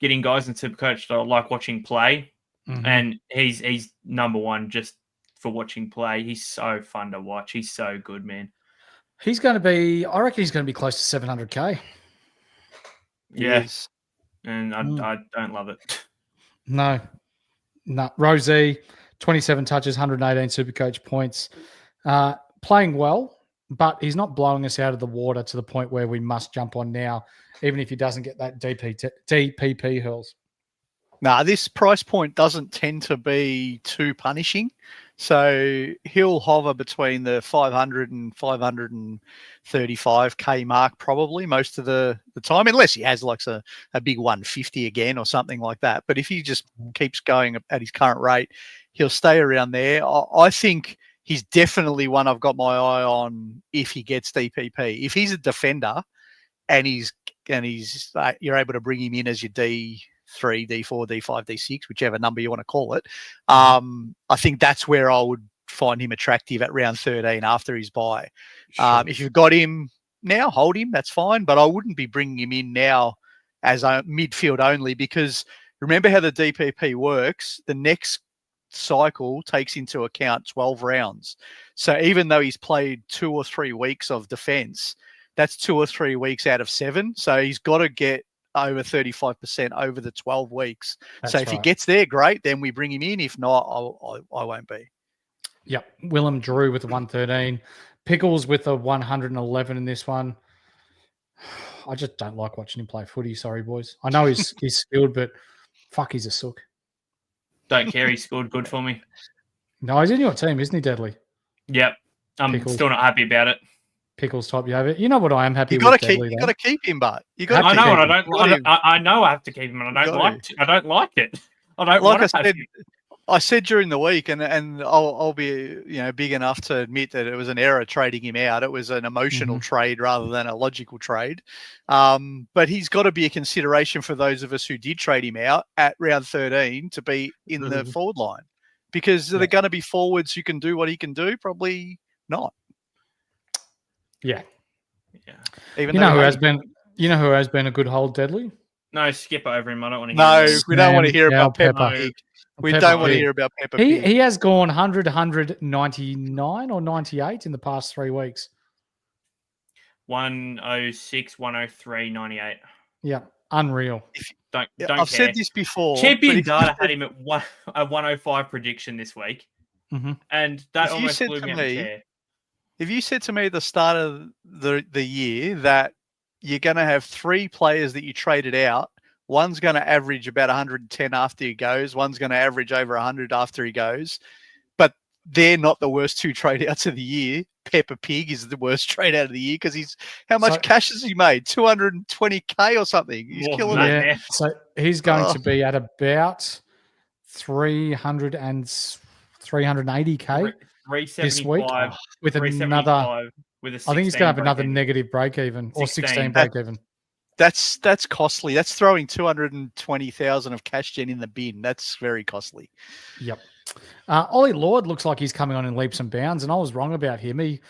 getting guys in SuperCoach that I like watching play. Mm-hmm. And he's number one just for watching play. He's so fun to watch. He's so good, man. I reckon he's going to be close to 700K. Yes. And I don't love it. No. Rosie, 27 touches, 118 SuperCoach points. Playing well, but he's not blowing us out of the water to the point where we must jump on now, even if he doesn't get that DPP hurls. This price point doesn't tend to be too punishing. So he'll hover between the 500 and 535K mark probably most of the time, unless he has like a big 150 again or something like that. But if he just keeps going at his current rate, he'll stay around there. I think he's definitely one I've got my eye on if he gets DPP. If he's a defender and you're able to bring him in as your D3, D4, D5, D6, whichever number you want to call it. I think that's where I would find him attractive at round 13 after his bye. Sure. If you've got him now, hold him. That's fine. But I wouldn't be bringing him in now as a midfield only, because remember how the DPP works. The next cycle takes into account 12 rounds. So even though he's played 2 or 3 weeks of defense, that's 2 or 3 weeks out of 7. So he's got to get over 35% over the 12 weeks. So if he gets there, great. Then we bring him in. If not, I won't be. Yep. Willem Drew with a 113. Pickles with a 111 in this one. I just don't like watching him play footy. Sorry, boys. I know he's skilled, but fuck, he's a sook. Don't care. He scored good for me. No, he's in your team, isn't he, Deadly? Yep. I'm still not happy about it. Pickles type, you have it. You know what I am happy with. You got to keep him, but I know I have to keep him, and I don't like it. I don't want to have him. I said during the week, and I'll be big enough to admit that it was an error trading him out. It was an emotional trade rather than a logical trade. But he's got to be a consideration for those of us who did trade him out at round 13 to be in the forward line, because they're going to be forwards who can do what he can do. Probably not. Yeah. Even who has been a good hold, Deadly? No, skip over him. I don't want to hear No, we don't want to hear about Pepper Pig. We don't want to hear about Pepper Pig. He has gone 100, 199 or 98 in the past 3 weeks. 106, 103, 98. Yeah, unreal. Don't I've care. said this before. Champion Data had him at a 105 prediction this week. And that almost blew me out the chair. If you said to me at the start of the year that you're going to have 3 players that you traded out, one's going to average about 110 after he goes, one's going to average over 100 after he goes, but they're not the worst 2 trade outs of the year. Pepper Pig is the worst trade out of the year because how much cash has he made? 220K or something. He's killing it. Yeah. So he's going to be at about 380K. 375 this week with another. With a I think he's going to have another negative break even or 16 break even. That's costly. That's throwing 220,000 of cash gen in the bin. That's very costly. Yep. Ollie Lord looks like he's coming on in leaps and bounds, and I was wrong about him. He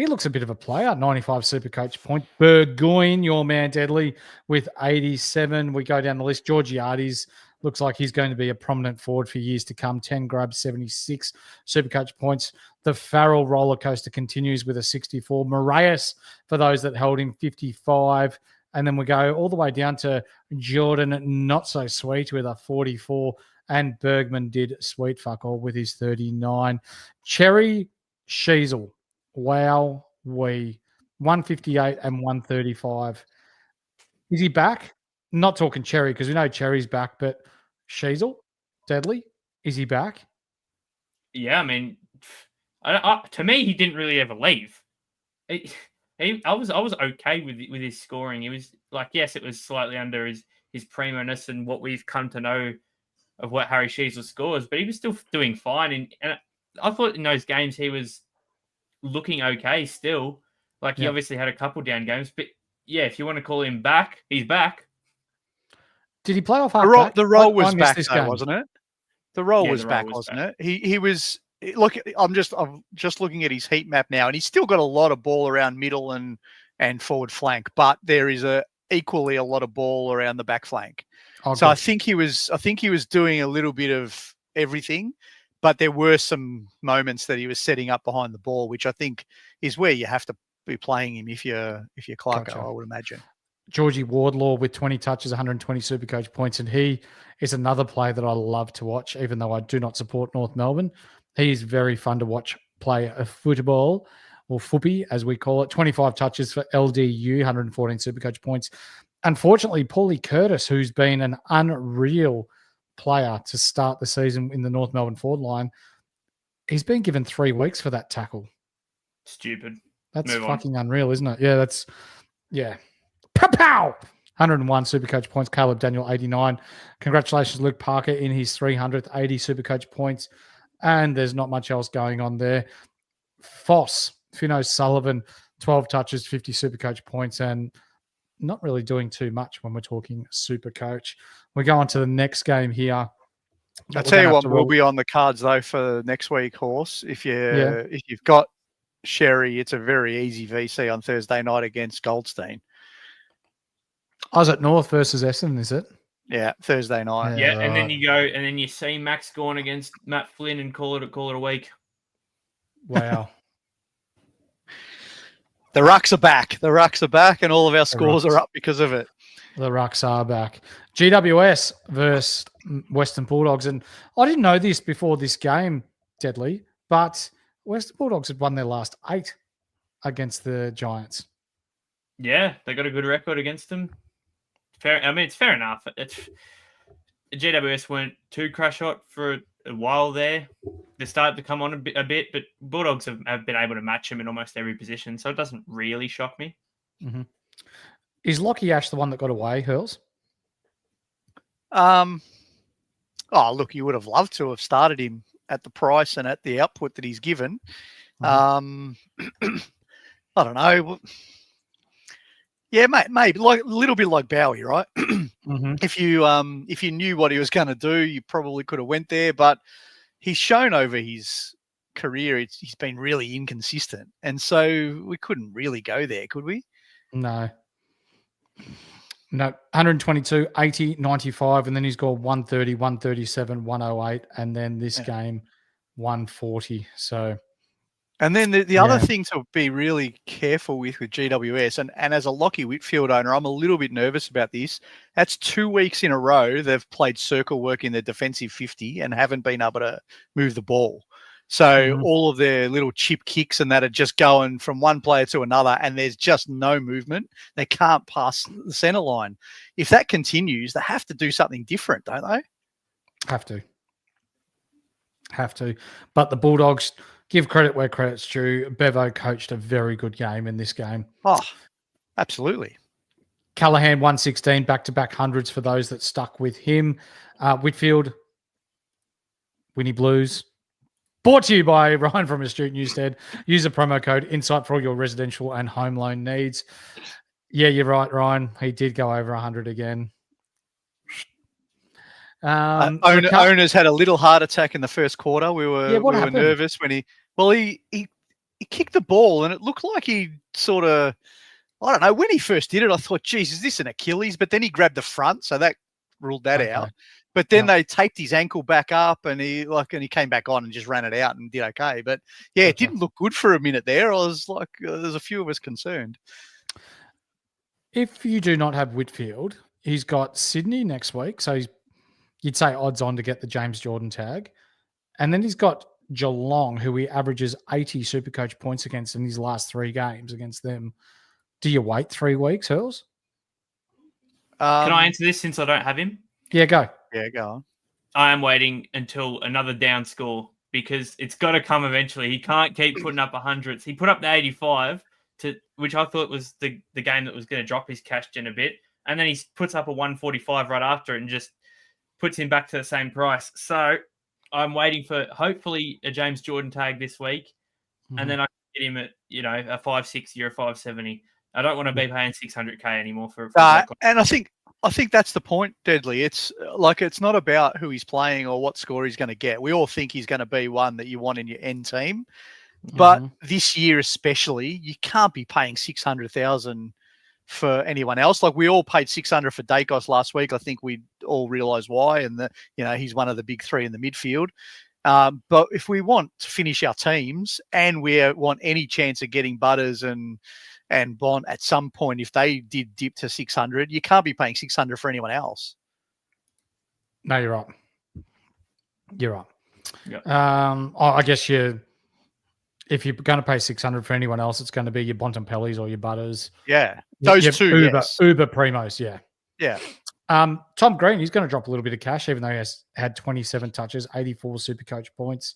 looks a bit of a player. 95 SuperCoach point. Burgoyne, your man Deadly, with 87. We go down the list. Georgiades looks like he's going to be a prominent forward for years to come. 10 grabs, 76 SuperCoach points. The Farrell roller coaster continues with a 64. Moraes, for those that held him, 55. And then we go all the way down to Jordan, not so sweet, with a 44. and Bergman did sweet fuck all with his 39. Cherry Sheasel, wow, 158 and 135. Is he back? Not talking Cherry because we know Cherry's back, but Sheasel, Deadly, is he back? Yeah, I mean, to me, he didn't really ever leave. I was okay with his scoring. He was like, yes, it was slightly under his primo-ness and what we've come to know of what Harry Sheasel scores, but he was still doing fine. And I thought in those games he was looking okay still. Like he obviously had a couple down games, but yeah, if you want to call him back, he's back. Did he play off half? The role was back though, wasn't it? The role was back, wasn't it? He was. Look, I'm just looking at his heat map now, and he's still got a lot of ball around middle and forward flank, but there is equally a lot of ball around the back flank. Oh, so I think he was doing a little bit of everything, but there were some moments that he was setting up behind the ball, which I think is where you have to be playing him if you're Clarko, gotcha. I would imagine. Georgie Wardlaw with 20 touches, 120 SuperCoach points, and he is another player that I love to watch, even though I do not support North Melbourne. He's very fun to watch play a football, or footy, as we call it. 25 touches for LDU, 114 SuperCoach points. Unfortunately, Paulie Curtis, who's been an unreal player to start the season in the North Melbourne forward line, he's been given 3 weeks for that tackle. Stupid. That's fucking unreal, isn't it? Yeah. Pow! 101 SuperCoach points. Caleb Daniel, 89. Congratulations, Luke Parker, in his 300th, 80 SuperCoach points. And there's not much else going on there. Finno Sullivan, 12 touches, 50 SuperCoach points, and not really doing too much when we're talking SuperCoach. We go on to the next game here. I'll tell you what will be on the cards, though, for next week, Horse. If you've got Sherry, it's a very easy VC on Thursday night against Goldstein. Oh, is it North versus Essendon, is it? Yeah, Thursday night. Yeah, right. And then you go, and then you see Max going against Matt Flynn and call it a week. Wow. The Rucks are back, and all of our scores are up because of it. The Rucks are back. GWS versus Western Bulldogs. And I didn't know this before this game, Deadly, but Western Bulldogs had won their last 8 against the Giants. Yeah, they got a good record against them. It's fair enough. GWS weren't too crash hot for a while there. They started to come on a bit, but Bulldogs have been able to match them in almost every position, so it doesn't really shock me. Mm-hmm. Is Lockie Ash the one that got away, Hurls? Look, you would have loved to have started him at the price and at the output that he's given. Mm-hmm. I don't know. Yeah, maybe like a little bit like Bowie, right? Mm-hmm. If you knew what he was going to do, you probably could have went there. But he's shown over his career he's been really inconsistent, and so we couldn't really go there, could we? No. 122, 80, 95, and then he's got 130, 137, 108, and then this game 140. So. And then the other thing to be really careful with GWS, and as a Lockie Whitfield owner, I'm a little bit nervous about this. That's 2 weeks in a row they've played circle work in their defensive 50 and haven't been able to move the ball. So all of their little chip kicks and that are just going from one player to another, and there's just no movement. They can't pass the center line. If that continues, they have to do something different, don't they? Have to. But the Bulldogs, give credit where credit's due. Bevo coached a very good game in this game. Oh, absolutely. Callahan, 116, back-to-back hundreds for those that stuck with him. Whitfield, Winnie Blues. Brought to you by Ryan from Astute Newstead. Use the promo code INSIGHT for all your residential and home loan needs. Yeah, you're right, Ryan. He did go over 100 again. Owners had a little heart attack in the first quarter. We were nervous when he kicked the ball, and it looked like he sort of, I don't know, when he first did it, I thought, geez, is this an Achilles? But then he grabbed the front, so that ruled that out. But then they taped his ankle back up, and he came back on and just ran it out and did okay. But yeah, it didn't look good for a minute there. I was like, there's a few of us concerned. If you do not have Whitfield, he's got Sydney next week, so you'd say odds on to get the James Jordan tag. And then he's got Geelong, who he averages 80 SuperCoach points against in his last 3 games against them. Do you wait 3 weeks, Hurls? Can I answer this since I don't have him? Yeah, go. Yeah, go on. I am waiting until another down score because it's got to come eventually. He can't keep putting up 100s. He put up the 85, which I thought was the game that was going to drop his cash gen a bit. And then he puts up a 145 right after it and just puts him back to the same price. So I'm waiting for hopefully a James Jordan tag this week. And then I can get him at, a 560 or a 570. I don't want to be paying 600K anymore for and I think that's the point, Deadly. It's not about who he's playing or what score he's going to get. We all think he's going to be one that you want in your end team. But this year especially, you can't be paying 600,000 for anyone else. Like we all paid 600 for Dacos last week. I think we all realise why, and he's one of the big 3 in the midfield. But if we want to finish our teams and we want any chance of getting Butters and Bond at some point, if they did dip to 600, you can't be paying 600 for anyone else. No, you're right. You're right. Yep. I guess if you're going to pay 600 for anyone else, it's going to be your Bontempellis or your Butters. Yeah, those two. Uber Primos. Yeah. Yeah. Tom Green, he's going to drop a little bit of cash, even though he has had 27 touches, 84 SuperCoach points,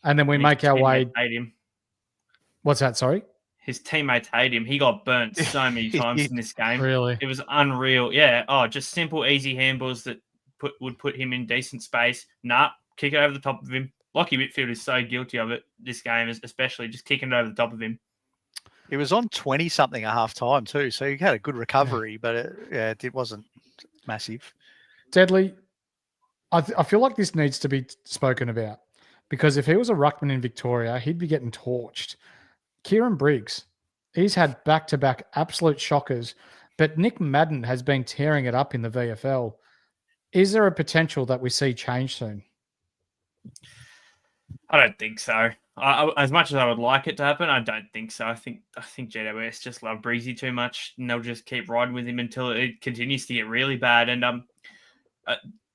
and then we make our way. Hate him. What's that? Sorry. His teammates hate him. He got burnt so many times in this game. Really? It was unreal. Yeah. Oh, just simple, easy handballs that would put him in decent space. Kick it over the top of him. Lockie Whitfield is so guilty of it this game, especially just kicking it over the top of him. It was on 20-something at half time too, so he had a good recovery, but it wasn't massive. Deadly, I feel like this needs to be spoken about because if he was a ruckman in Victoria, he'd be getting torched. Kieran Briggs, he's had back-to-back absolute shockers, but Nick Madden has been tearing it up in the VFL. Is there a potential that we see change soon? I don't think so. As much as I would like it to happen, I don't think so. I think GWS just love Breezy too much, and they'll just keep riding with him until it continues to get really bad. And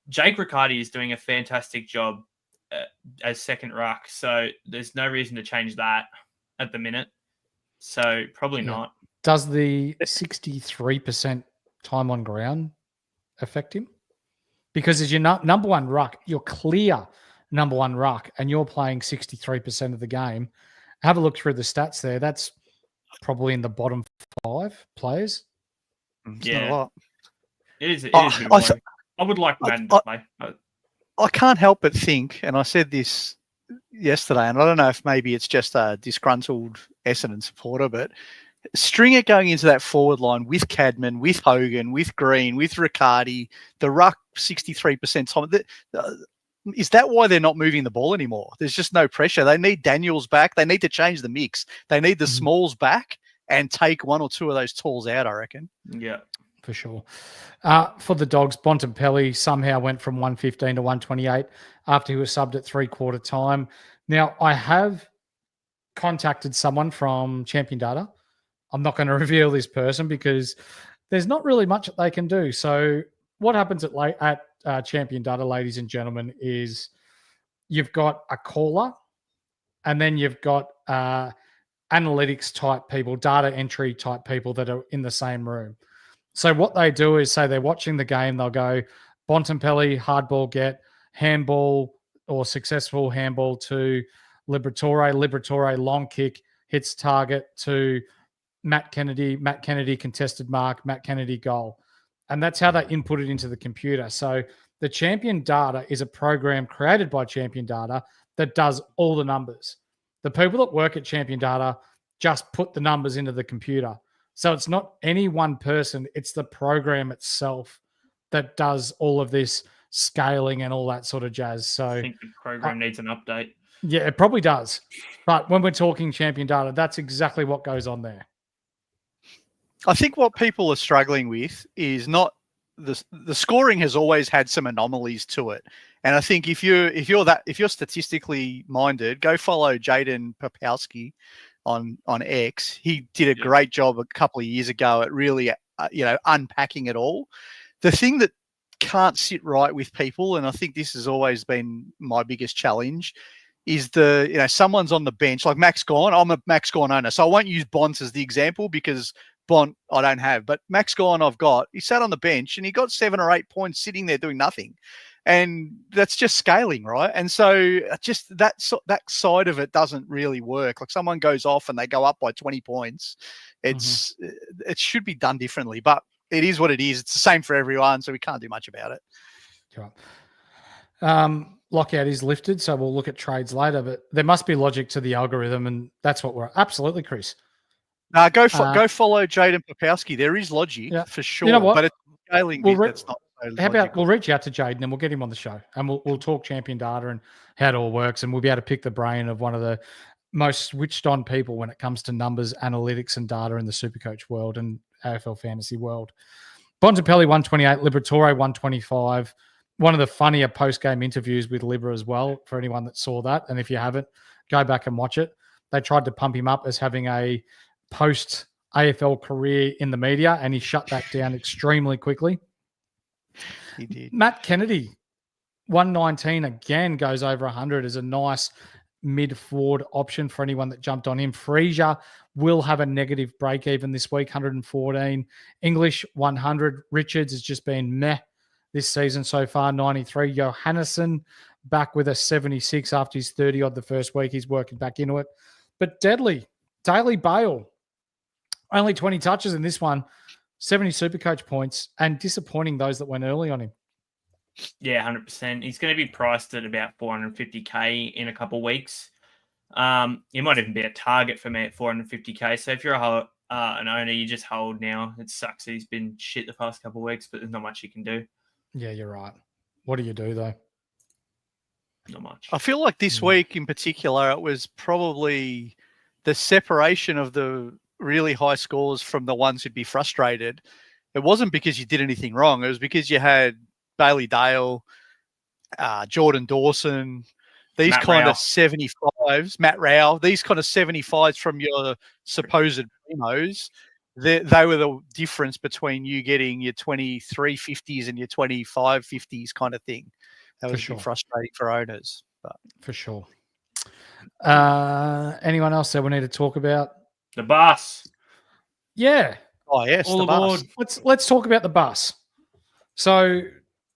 Jake Riccardi is doing a fantastic job as second ruck, so there's no reason to change that at the minute. So probably not. Does the 63% time on ground affect him? Because as your number one ruck, you're clear number one ruck, and you're playing 63% of the game. Have a look through the stats there. That's probably in the bottom 5 players. It's not a lot. It is. I would like Madden to play. I can't help but think, and I said this yesterday, and I don't know if maybe it's just a disgruntled Essendon supporter, but Stringer going into that forward line with Cadman, with Hogan, with Green, with Riccardi, the ruck 63% time. Is that why they're not moving the ball anymore? There's just no pressure. They need Daniels back. They need to change the mix. They need the smalls back and take 1 or 2 of those talls out, I reckon. Yeah. For sure. For the Dogs, Bontempelli somehow went from 115 to 128 after he was subbed at 3/4 time. Now, I have contacted someone from Champion Data. I'm not going to reveal this person because there's not really much that they can do. So what happens at Champion Data, ladies and gentlemen, is you've got a caller and then you've got analytics type people, data entry type people that are in the same room. So what they do is say they're watching the game. They'll go Bontempelli, hardball get, handball or successful handball to Liberatore, long kick, hits target to Matt Kennedy contested mark, Matt Kennedy goal. And that's how they input it into the computer. So the Champion Data is a program created by Champion Data that does all the numbers. The people that work at Champion Data just put the numbers into the computer. So it's not any one person, it's the program itself that does all of this scaling and all that sort of jazz. So I think the program needs an update. Yeah, it probably does. But when we're talking Champion Data, that's exactly what goes on there. I think what people are struggling with is not the scoring has always had some anomalies to it. And I think if you're statistically minded, go follow Jaden Popowski on X. He did a great job a couple of years ago at really unpacking it all. The thing that can't sit right with people, and I think this has always been my biggest challenge, is someone's on the bench, like Max Gawn. I'm a Max Gawn owner, so I won't use Bont as the example because Bont I don't have. But Max Gawn I've got. He sat on the bench and he got 7 or 8 points sitting there doing nothing. And that's just scaling, right? And so just that side of it doesn't really work. Like someone goes off and they go up by 20 points. It should be done differently, but it is what it is. It's the same for everyone, so we can't do much about it. Right. Lockout is lifted, so we'll look at trades later, but there must be logic to the algorithm, and that's what we're absolutely, Chris. Go follow Jaden Popowski. There is logic for sure. You know what? But it's scaling bit that's not. How about we'll reach out to Jaden and we'll get him on the show, and we'll talk champion data and how it all works, and we'll be able to pick the brain of one of the most switched on people when it comes to numbers, analytics, and data in the SuperCoach world and AFL fantasy world. Bontempelli 128, Liberatore 125. One of the funnier post-game interviews with Libra as well, for anyone that saw that. And if you haven't, go back and watch it. They tried to pump him up as having a post-AFL career in the media, and he shut that down extremely quickly. He did. Matt Kennedy, 119, again goes over 100 as a nice mid-forward option for anyone that jumped on him. Freesia will have a negative break even this week, 114. English, 100. Richards has just been meh this season so far, 93. Johannesson back with a 76 after his 30-odd the first week. He's working back into it. But Deadly, Daily Bale, only 20 touches in this one, 70 SuperCoach points, and disappointing those that went early on him. Yeah, 100%. He's going to be priced at about 450K in a couple of weeks. He might even be a target for me at 450K. So if you're an owner, you just hold now. It sucks that he's been shit the past couple of weeks, but there's not much you can do. Yeah, you're right. What do you do, though? Not much. I feel like this week in particular, it was probably the separation of the really high scores from the ones who'd be frustrated. It wasn't because you did anything wrong. It was because you had Bailey Dale, Jordan Dawson, these Matt kind Rao. of 75s, Matt Rao, these kind of 75s from your supposed primos. They were the difference between you getting your 23 50s and your 25 50s kind of thing. That was frustrating for owners. But. For sure. Anyone else that we need to talk about? The bus. Yeah. Oh, yes, all the aboard. bus. Let's talk about the bus. So,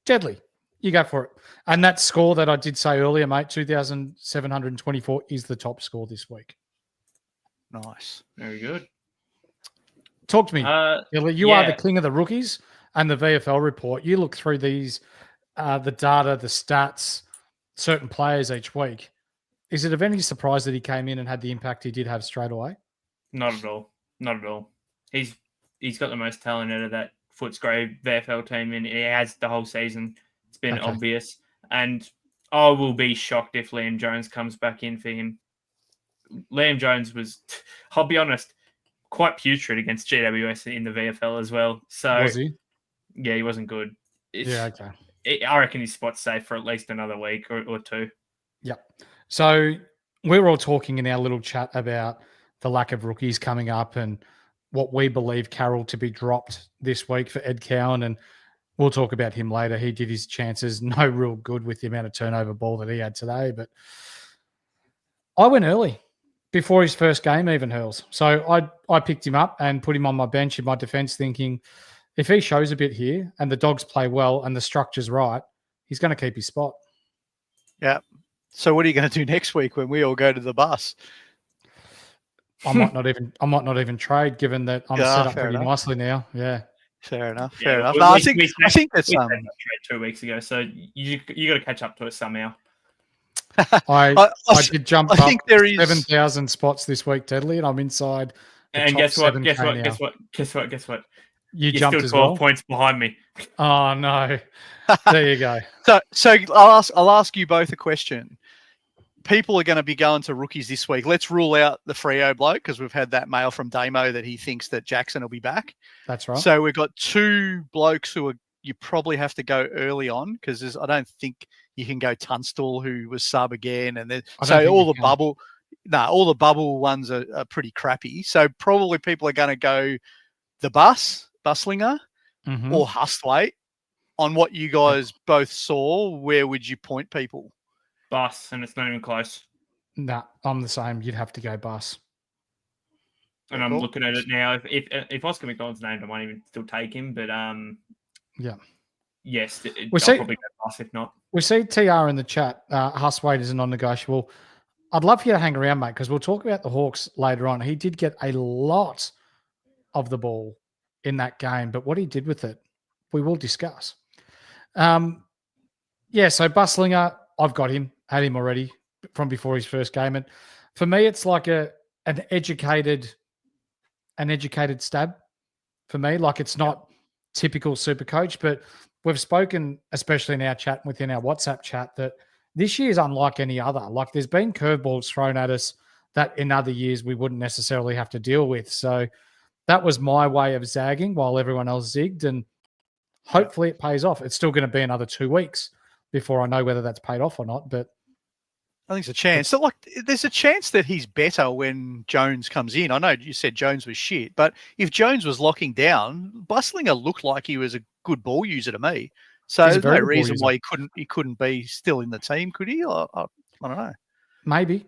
Deadly, you go for it. And that score that I did say earlier, mate, 2,724 is the top score this week. Nice. Very good. Talk to me. Deadly. You are the king of the rookies and the VFL report. You look through these, the data, the stats, certain players each week. Is it of any surprise that he came in and had the impact he did have straight away? Not at all. Not at all. He's got the most talent out of that Footscray VFL team, and he has the whole season. It's been obvious. And I will be shocked if Liam Jones comes back in for him. Liam Jones was, I'll be honest, quite putrid against GWS in the VFL as well. So Was he? Yeah, he wasn't good. Okay. I reckon his spot's safe for at least another week or two. Yep. So we were all talking in our little chat about the lack of rookies coming up and what we believe Carroll to be dropped this week for Ed Cowan, and we'll talk about him later. He did his chances no real good with the amount of turnover ball that he had today, but I went early before his first game even, Hurls. So I picked him up and put him on my bench in my defence thinking if he shows a bit here and the Dogs play well and the structure's right, he's going to keep his spot. Yeah. So what are you going to do next week when we all go to the bus? I might not even trade, given that I'm set up pretty nicely now. Yeah, fair enough. Yeah, Fair enough. we- No, we- I think that's We said that trade 2 weeks ago, so you got to catch up to us somehow. I did jump I up think there is 7,000 spots this week, Deadly, and I'm inside. The And top guess what? 7K now. Guess what? You You're jumped still as 12 well. points behind me. Oh no! There you go. So I'll ask you both a question. People are going to be going to rookies this week. Let's rule out the Freo bloke because we've had that mail from Damo that he thinks that Jackson will be back. That's right. So we've got 2 blokes who you probably have to go early on because I don't think you can go Tunstall, who was sub again, and then all the bubble ones are pretty crappy. So probably people are going to go the Buslinger Mhm. or Hustwaite. on what you guys both saw, where would you point people? Bus, and it's not even close. Nah, I'm the same. You'd have to go bus. And I'm looking at it now. If Oscar McDonald's named, I might even still take him. But yeah, yes, I'll probably go bus if not. We see TR in the chat. Huswaite is a non-negotiable. I'd love for you to hang around, mate, because we'll talk about the Hawks later on. He did get a lot of the ball in that game, but what he did with it, we will discuss. So Buslinger, I've got him, had him already from before his first game. And for me, it's like an educated stab for me. Like, it's not typical SuperCoach, but we've spoken, especially in our chat within our WhatsApp chat, that this year is unlike any other. Like, there's been curveballs thrown at us that in other years we wouldn't necessarily have to deal with. So that was my way of zagging while everyone else zigged, and hopefully it pays off. It's still going to be another 2 weeks before I know whether that's paid off or not, but I think it's a chance. So, like, there's a chance that he's better when Jones comes in. I know you said Jones was shit, but if Jones was locking down, Buslinger looked like he was a good ball user to me. So there's no reason why he couldn't be still in the team, could he? I don't know. Maybe.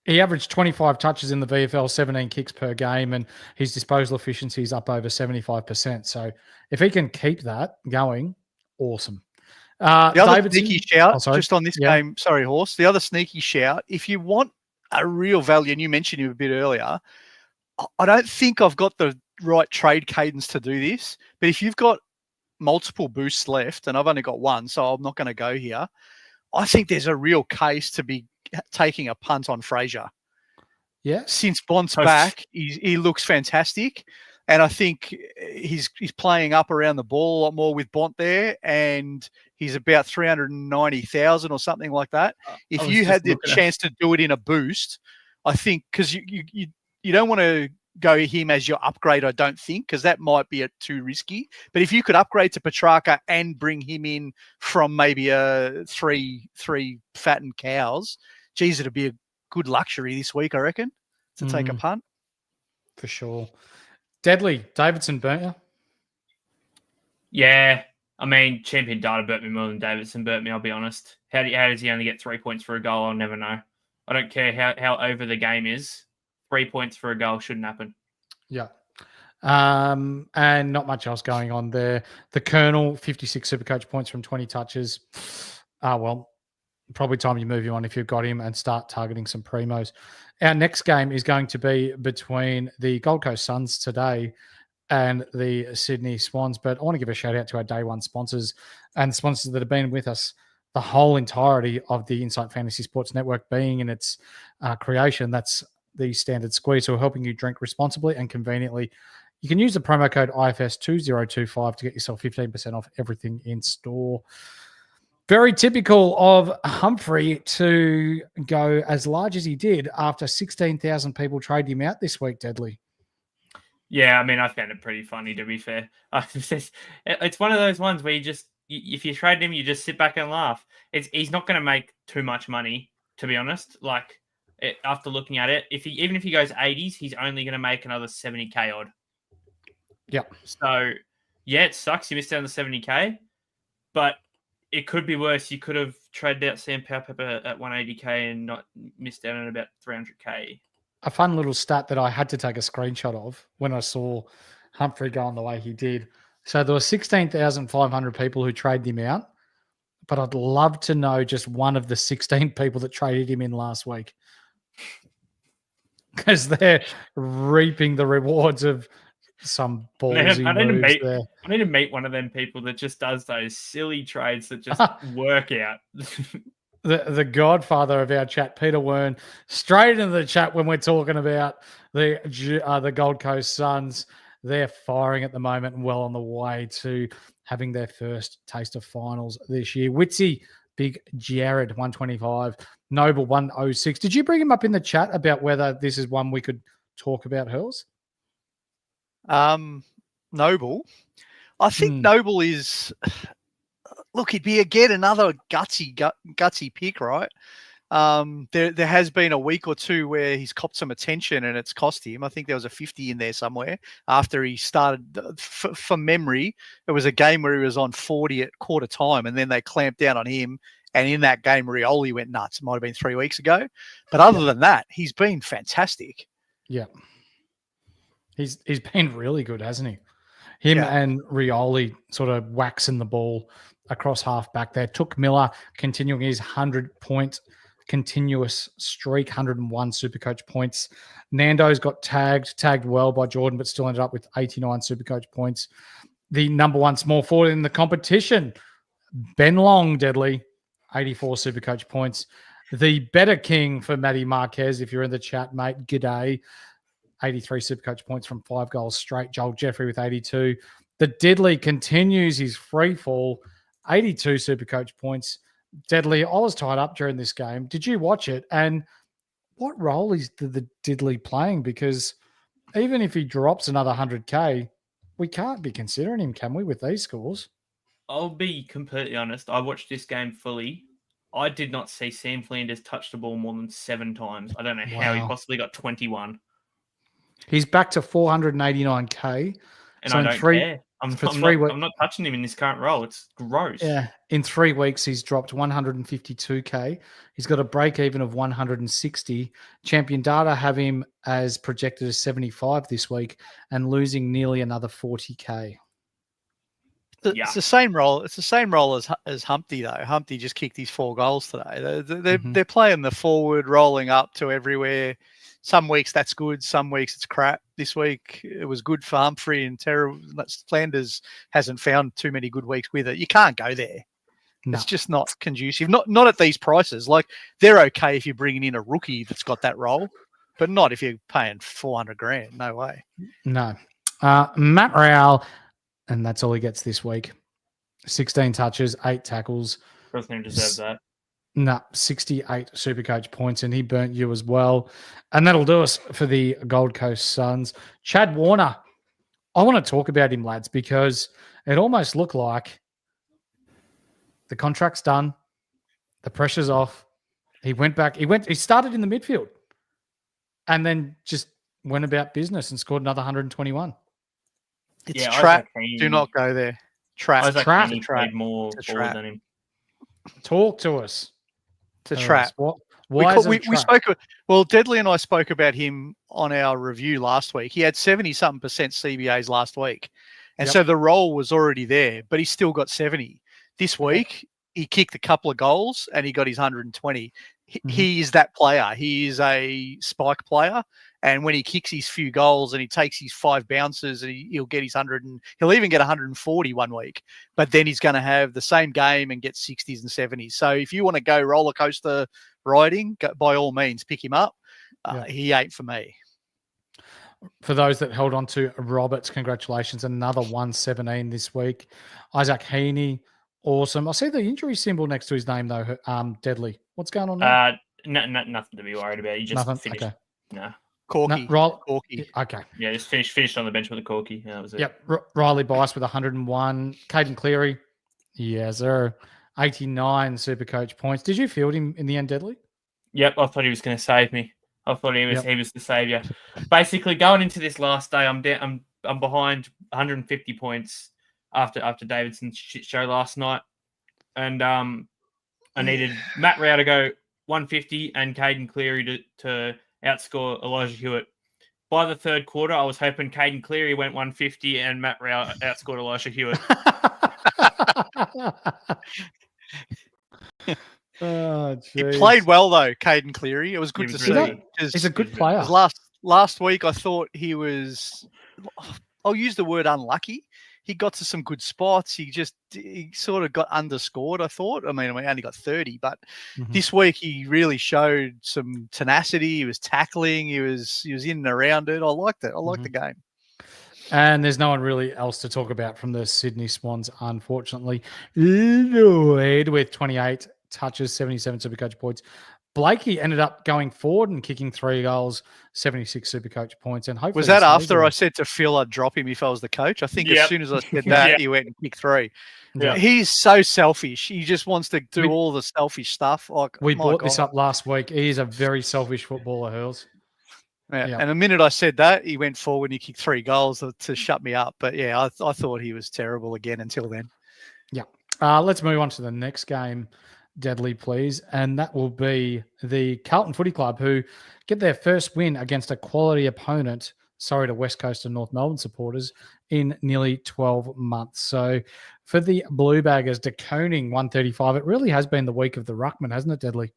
He averaged 25 touches in the VFL, 17 kicks per game, and his disposal efficiency is up over 75%. So if he can keep that going, awesome. The other sneaky shout, just on this game, sorry, Horse, the other sneaky shout, if you want a real value, and you mentioned him a bit earlier, I don't think I've got the right trade cadence to do this, but if you've got multiple boosts left, and I've only got one, so I'm not going to go here, I think there's a real case to be taking a punt on Fraser. Yeah. Since Bont's back, he looks fantastic. And I think he's playing up around the ball a lot more with Bont there, and he's about 390,000 or something like that. If you had the chance to do it in a boost, I think, because you don't want to go him as your upgrade, I don't think, because that might be too risky. But if you could upgrade to Petrarca and bring him in from maybe three fattened cows, geez, it'd be a good luxury this week, I reckon, to take a punt. For sure. Deadly, Davidson burnt you? Yeah. I mean, Champion Data burnt me more than Davidson burnt me, I'll be honest. How does he only get 3 points for a goal? I'll never know. I don't care how over the game is. 3 points for a goal shouldn't happen. Yeah. And not much else going on there. The Colonel, 56 SuperCoach points from 20 touches. Well, probably time you move him on if you've got him and start targeting some primos. Our next game is going to be between the Gold Coast Suns today and the Sydney Swans. But I want to give a shout out to our day one sponsors and sponsors that have been with us the whole entirety of the Insight Fantasy Sports Network being in its creation. That's the Standard Squeeze, who are helping you drink responsibly and conveniently. You can use the promo code IFS2025 to get yourself 15% off everything in store. Very typical of Humphrey to go as large as he did after 16,000 people trade him out this week, Deadly. Yeah, I mean, I found it pretty funny, to be fair. It's one of those ones where if you trade him, you just sit back and laugh. He's not going to make too much money, to be honest. Like, after looking at it, even if he goes 80s, he's only going to make another 70K odd. Yeah. So, yeah, it sucks. You missed out on the 70K, but it could be worse. You could have traded out Sam Powell-Pepper at 180K and not missed out on about 300K. A fun little stat that I had to take a screenshot of when I saw Humphrey going the way he did. So there were 16,500 people who traded him out, but I'd love to know just one of the 16 people that traded him in last week, because they're reaping the rewards of some ballsy moves there. I need to meet one of them people that just does those silly trades that just work out. The godfather of our chat, Peter Wern, straight into the chat when we're talking about the Gold Coast Suns. They're firing at the moment and well on the way to having their first taste of finals this year. Witsy, Big Jared, 125. Noble, 106. Did you bring him up in the chat about whether this is one we could talk about, Hurls? Noble. I think Noble is... Look, he'd be again another gutsy pick, right? There has been a week or two where he's copped some attention and it's cost him. I think there was a 50 in there somewhere after he started. From memory, it was a game where he was on 40 at quarter time, and then they clamped down on him. And in that game, Rioli went nuts. It might have been 3 weeks ago. But other than that, he's been fantastic. Yeah. He's been really good, hasn't he? Him and Rioli sort of waxing the ball across half back there. Took Miller continuing his 100-point continuous streak, 101 Supercoach points. Nando's got tagged well by Jordan, but still ended up with 89 Supercoach points. The number one small forward in the competition, Ben Long, Deadly, 84 Supercoach points. The better king for Matty Marquez, if you're in the chat, mate, g'day. 83 Supercoach points from 5 goals straight. Joel Jeffrey with 82. The Deadly continues his free fall, 82 Supercoach points. Deadly, I was tied up during this game. Did you watch it? And what role is the Deadly playing? Because even if he drops another 100K, we can't be considering him, can we, with these scores? I'll be completely honest. I watched this game fully. I did not see Sam Flanders touch the ball more than 7 times. I don't know how he possibly got 21. He's back to 489K. And so I don't care. I'm not touching him in this current role. It's gross. Yeah. In 3 weeks, he's dropped 152K. He's got a break even of 160. Champion Data have him as projected as 75 this week and losing nearly another 40K. It's the same role. It's the same role as Humpty, though. Humpty just kicked his 4 goals today. They're playing the forward, rolling up to everywhere. Some weeks that's good. Some weeks it's crap. This week it was good for Humphrey and terrible. Flanders hasn't found too many good weeks with it. You can't go there. No. It's just not conducive. Not at these prices. Like, they're okay if you're bringing in a rookie that's got that role, but not if you're paying $400,000. No way. No. Matt Rowell, and that's all he gets this week. 16 touches, 8 tackles. Doesn't even deserve that. No, 68 Supercoach points, and he burnt you as well. And that'll do us for the Gold Coast Suns. Chad Warner, I want to talk about him, lads, because it almost looked like the contract's done, the pressure's off. He went back. He started in the midfield and then just went about business and scored another 121. It's trap. Do not go there. Trap. He played more forward than him. Talk to us. It's a trap. We spoke. Well, Deadly and I spoke about him on our review last week. He had 70-something% CBAs last week, and so the role was already there. But he still got 70 this week. He kicked a couple of goals and he got his 120. He is that player. He is a spike player, and when he kicks his few goals and he takes his 5 bounces, and he'll get his 100, and he'll even get 140 one week. But then he's going to have the same game and get 60s and 70s. So if you want to go roller coaster riding, by all means, pick him up. He ain't for me. For those that held on to Roberts, congratulations. Another 117 this week. Isaac Heaney, awesome. I see the injury symbol next to his name, though, Deadly. What's going on there? Nothing to be worried about. You just finished. Okay. No. Corky. Corky. Okay. Yeah, just finished on the bench with a corky. Yeah, that was it. Yep. Riley Bice with 101. Caden Cleary. Yes, sir. 89 Supercoach points. Did you field him in the end, Deadly? Yep. I thought he was going to save me. I thought he was the saviour. Basically, going into this last day, I'm behind 150 points after Davidson's shit show last night, and I needed Matt Rowell to go 150 and Caden Cleary to outscore Elijah Hewitt. By the third quarter, I was hoping Caden Cleary went 150 and Matt Rowell outscored Elijah Hewitt. He played well, though, Caden Cleary. It was good to see. He's a good player. Last week, I thought he was, I'll use the word unlucky. He got to some good spots. He sort of got underscored, I thought. I mean, he only got 30, but this week he really showed some tenacity. He was tackling. He was in and around it. I liked it. I liked the game. And there's no one really else to talk about from the Sydney Swans, unfortunately. Lloyd with 28 touches, 77 Supercoach points. Blakey ended up going forward and kicking 3 goals, 76 SuperCoach points. And hopefully Was that after I said to Phil I'd drop him if I was the coach? I think as soon as I said that, he went and kicked 3. Yeah. He's so selfish. He just wants to do all the selfish stuff. Like we brought this up last week. He is a very selfish footballer, Hurls. Yeah. And the minute I said that, he went forward and he kicked 3 goals to shut me up. But yeah, I thought he was terrible again until then. Yeah. Let's move on to the next game, Deadly, please. And that will be the Carlton Footy Club, who get their first win against a quality opponent, sorry to West Coast and North Melbourne supporters, in nearly 12 months. So for the Blue Baggers, DeConing 135, it really has been the week of the ruckman, hasn't it, Deadly?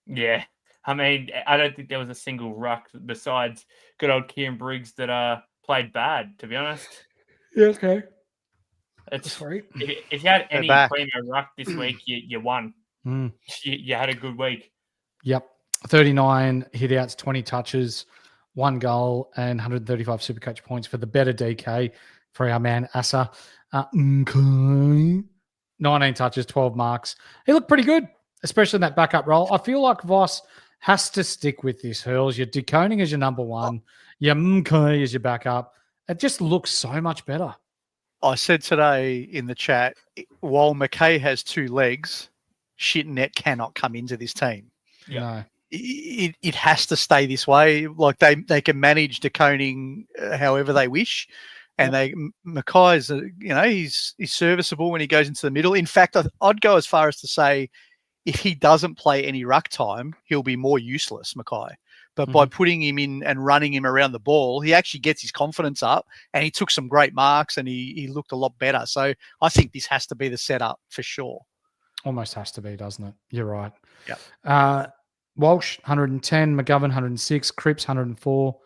Yeah. I mean, I don't think there was a single ruck besides good old Kieran Briggs that played bad, to be honest. Yeah, okay. It's Sorry. If you had any primo ruck this week, you won. You had a good week. Yep. 39 hitouts, 20 touches, 1 goal, and 135 SuperCoach points for the better DK for our man Asa. 19 touches, 12 marks. He looked pretty good, especially in that backup role. I feel like Voss has to stick with this, Hurls. Your DeConing as your number one, your Mkay as your backup. It just looks so much better. I said today in the chat, while McKay has 2 legs, Shitnet cannot come into this team. Yeah. No. It has to stay this way. Like they can manage DeConing however they wish. And Mackay's, he's serviceable when he goes into the middle. In fact, I'd go as far as to say, if he doesn't play any ruck time, he'll be more useless, Mackay. But by putting him in and running him around the ball, he actually gets his confidence up, and he took some great marks, and he looked a lot better. So I think this has to be the setup for sure. Almost has to be, doesn't it? You're right. Yeah. Walsh, 110, McGovern, 106, Cripps, 104,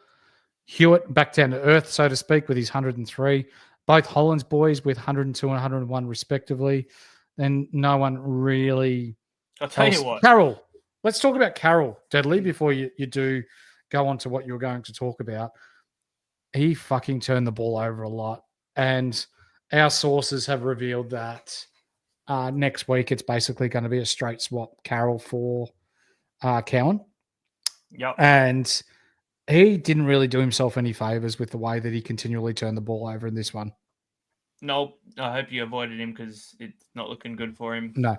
Hewitt back down to earth, so to speak, with his 103. Both Hollands boys with 102 and 101 respectively. Then no one really... I'll tell you what. Carroll. Let's talk about Carroll, Deadly, before you do go on to what you were going to talk about. He fucking turned the ball over a lot. And our sources have revealed that next week it's basically going to be a straight swap Carroll for Cowan. Yep. And he didn't really do himself any favours with the way that he continually turned the ball over in this one. Nope. I hope you avoided him because it's not looking good for him. No.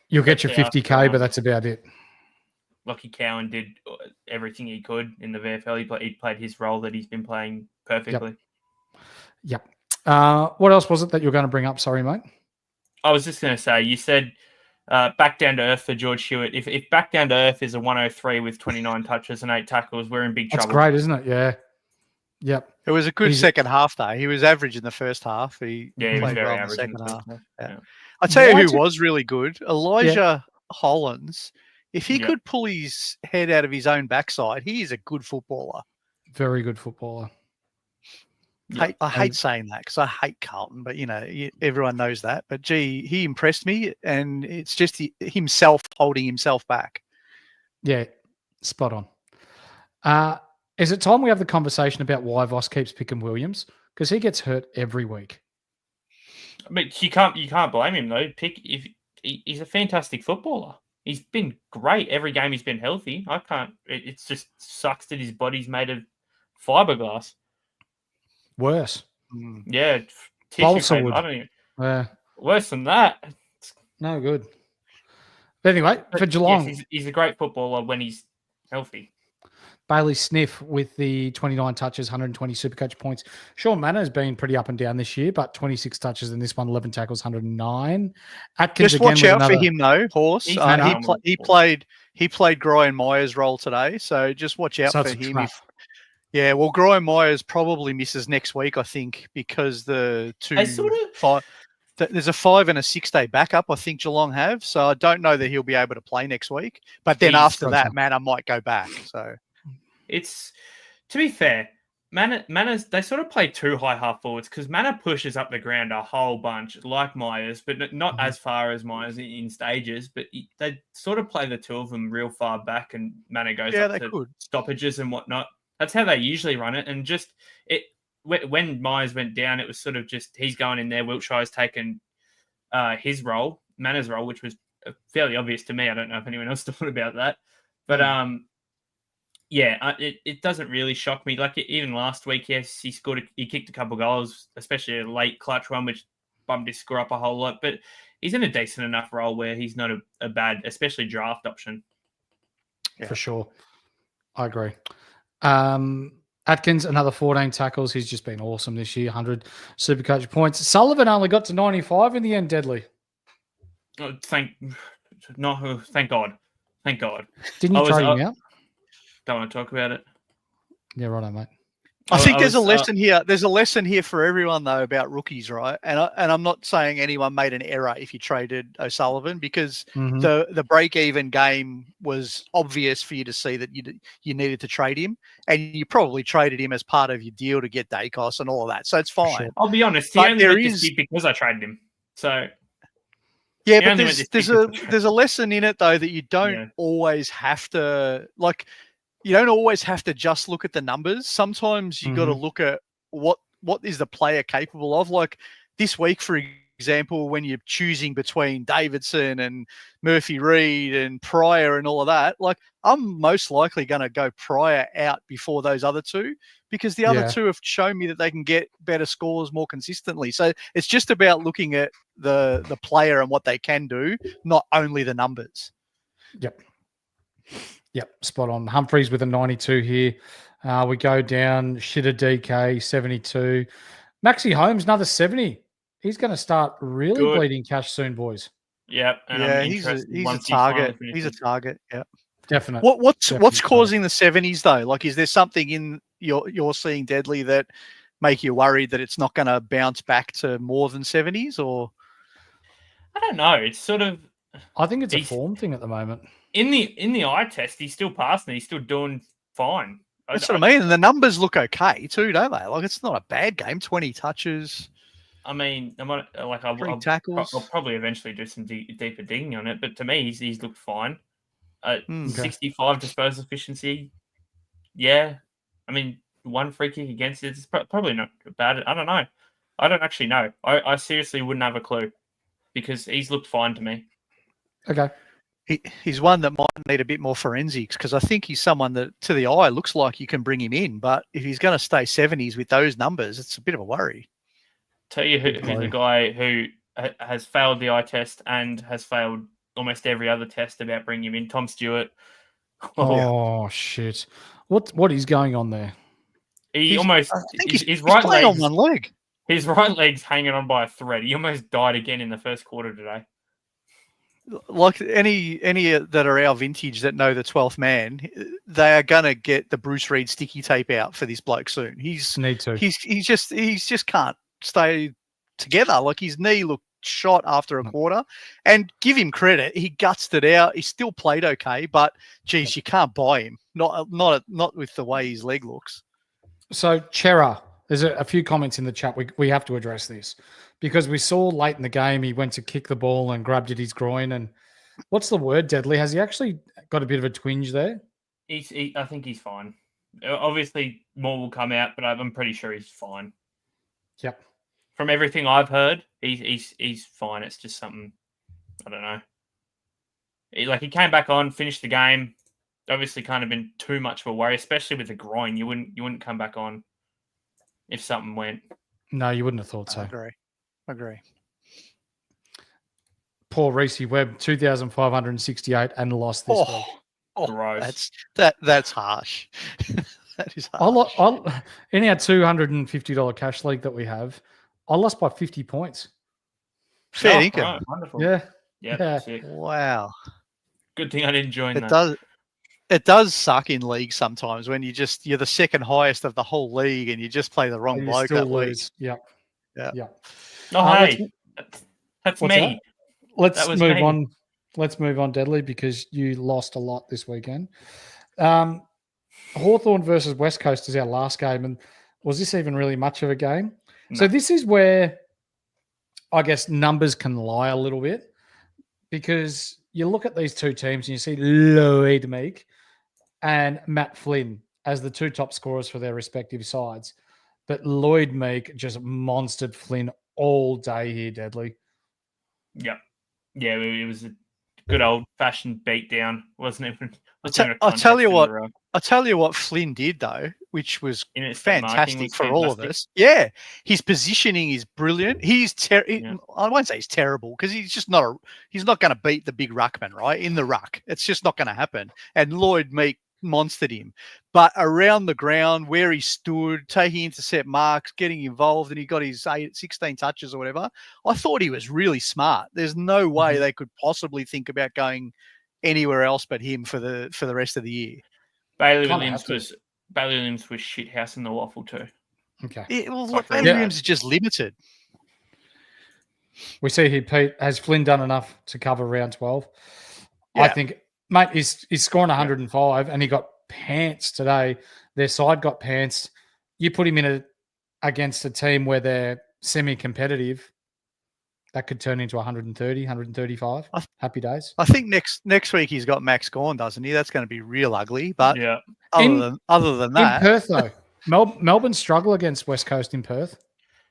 You'll get your 50K, but that's about it. Lockie Cowan did everything he could in the VFL. He played his role that he's been playing perfectly. Yep. What else was it that you were going to bring up? Sorry, mate. I was just going to say, you said back down to earth for George Hewitt. If back down to earth is a 103 with 29 touches and 8 tackles, we're in big trouble. That's great, isn't it? Yeah. Yep. It was a good second half, though. He was average in the first half. He was played very well average in the second half. Yeah. I tell you who was really good, Elijah Hollands. If he could pull his head out of his own backside, he is a good footballer. Very good footballer. I hate saying that because I hate Carlton, but everyone knows that. But gee, he impressed me, and it's just himself holding himself back. Yeah, spot on. Is it time we have the conversation about why Voss keeps picking Williams? Because he gets hurt every week. But you can't blame him though. He's a fantastic footballer. He's been great every game he's been healthy. It just sucks that his body's made of fiberglass. Worse. Yeah. Balsa wood. I don't even. Worse than that. No good. But anyway, for Geelong. Yes, he's a great footballer when he's healthy. Bailey Sniff with the 29 touches, 120 SuperCoach points. Sean Mannor's been pretty up and down this year, but 26 touches in this one, 11 tackles, 109. Atkins just watch out for him though, Horse. He played Brian Myers' role today, so just watch out for him. Brian Myers probably misses next week, I think, because there's a 5 and a 6 day backup. I think Geelong have, so I don't know that he'll be able to play next week. But then after that, Manor might go back. So. It's, to be fair, Manners, they sort of play 2 high half forwards because Manor pushes up the ground a whole bunch, like Myers, but not as far as Myers in stages. But they sort of play the 2 of them real far back, and Manor goes up to stoppages and whatnot. That's how they usually run it. And just when Myers went down, it was sort of just he's going in there. Wiltshire's taken his role, Manor's role, which was fairly obvious to me. I don't know if anyone else thought about that, but it doesn't really shock me. Like even last week, yes, he kicked a couple goals, especially a late clutch one, which bumped his score up a whole lot. But he's in a decent enough role where he's not a bad, especially draft option. For sure. I agree. Atkins, another 14 tackles. He's just been awesome this year. 100 SuperCoach points. Sullivan only got to 95 in the end, Deadly. Oh, thank God. Thank God. Didn't you trade him out? Don't want to talk about it. Yeah, right on, mate. I think there's a lesson here. There's a lesson here for everyone though about rookies, right? And I'm not saying anyone made an error if you traded O'Sullivan, because the break-even game was obvious for you to see that you needed to trade him, and you probably traded him as part of your deal to get Dacos and all of that. So it's fine. Sure. I'll be honest. He only went to Steve because I traded him. So yeah, but there's a lesson in it though that you don't always have to like. You don't always have to just look at the numbers. Sometimes you got to look at what is the player capable of. Like this week, for example, when you're choosing between Davidson and Murphy Reed and Pryor and all of that, like I'm most likely going to go Pryor out before those other two, because the other two have shown me that they can get better scores more consistently. So it's just about looking at the player and what they can do, not only the numbers. Yep, spot on. Humphreys with a 92 here. We go down. Shitter DK, 72. Maxi Holmes, another 70. He's going to start really bleeding cash soon, boys. Yep. And he's a target. He's a target. Yeah, definitely. What's causing the 70s though? Like, is there something in you're seeing, Deadly, that make you worried that it's not going to bounce back to more than 70s? Or I don't know. It's sort of. I think it's a form thing at the moment. In the eye test, he's still passing. He's still doing fine. That's what I mean. And the numbers look okay too, don't they? Like it's not a bad game. 20 touches. I mean, I'll tackles. I'll probably eventually do some deeper digging on it. But to me, he's looked fine. 65 disposal efficiency. Yeah, I mean, one free kick against it is probably not bad. I don't know. I don't actually know. I seriously wouldn't have a clue, because he's looked fine to me. Okay. He's one that might need a bit more forensics, because I think he's someone that to the eye looks like you can bring him in, but if he's going to stay 70s with those numbers, it's a bit of a worry. Tell you who's the guy who has failed the eye test and has failed almost every other test about bringing him in. Tom Stewart. Oh shit! What is going on there? His right leg on one leg. His right leg's hanging on by a thread. He almost died again in the first quarter today. Like any that are our vintage that know the 12th man, they are gonna get the Bruce Reed sticky tape out for this bloke soon. He just can't stay together. Like his knee looked shot after a quarter, and give him credit, he gutsed it out. He still played okay, but geez, you can't buy him. Not with the way his leg looks. So Chera, there's a few comments in the chat. We have to address this, because we saw late in the game he went to kick the ball and grabbed at his groin. And what's the word, Deadly? Has he actually got a bit of a twinge there? I think he's fine. Obviously, more will come out, but I'm pretty sure he's fine. Yep. From everything I've heard, he's fine. It's just something, I don't know. He came back on, finished the game. Obviously, kind of been too much of a worry, especially with the groin. You wouldn't come back on if something went. No, you wouldn't have thought so. I agree. Poor Reece Webb, 2,568 and lost this week. Gross. That's harsh. That is harsh. In our $250 cash league that we have, I lost by 50 points. Fair income. Right, wonderful. Yeah. Sick. Wow. Good thing I didn't join that. It does suck in leagues sometimes when you're the second highest of the whole league and you just play the wrong bloke that week. Yeah. Oh, hey, that's me. Let's move on. Let's move on, Deadly, because you lost a lot this weekend. Hawthorn versus West Coast is our last game, and was this even really much of a game? No. So this is where I guess numbers can lie a little bit, because you look at these two teams and you see Lloyd Meek and Matt Flynn as the two top scorers for their respective sides. But Lloyd Meek just monstered Flynn all day here, Deadly. Yep. Yeah, it was a good old-fashioned beatdown. Wasn't even. I'll tell you what Flynn did though, which was fantastic for all of us. Yeah, his positioning is brilliant. I won't say he's terrible because he's not going to beat the big ruckman right in the ruck. It's just not going to happen. And Lloyd Meek monstered him, but around the ground where he stood, taking intercept marks, getting involved, and he got his 16 touches or whatever. I thought he was really smart. There's no way they could possibly think about going anywhere else but him for the rest of the year. Bailey Williams was shithouse in the waffle too. Okay. Bailey Williams is just limited. We see here, Pete, has Flynn done enough to cover round 12? Yeah. I think, mate, he's scoring 105 and he got pants today. Their side got pants. You put him against a team where they're semi-competitive, that could turn into 130, 135. Happy days. I think next week he's got Max Gawn, doesn't he? That's going to be real ugly. But other than that, in Perth though, Melbourne struggle against West Coast in Perth.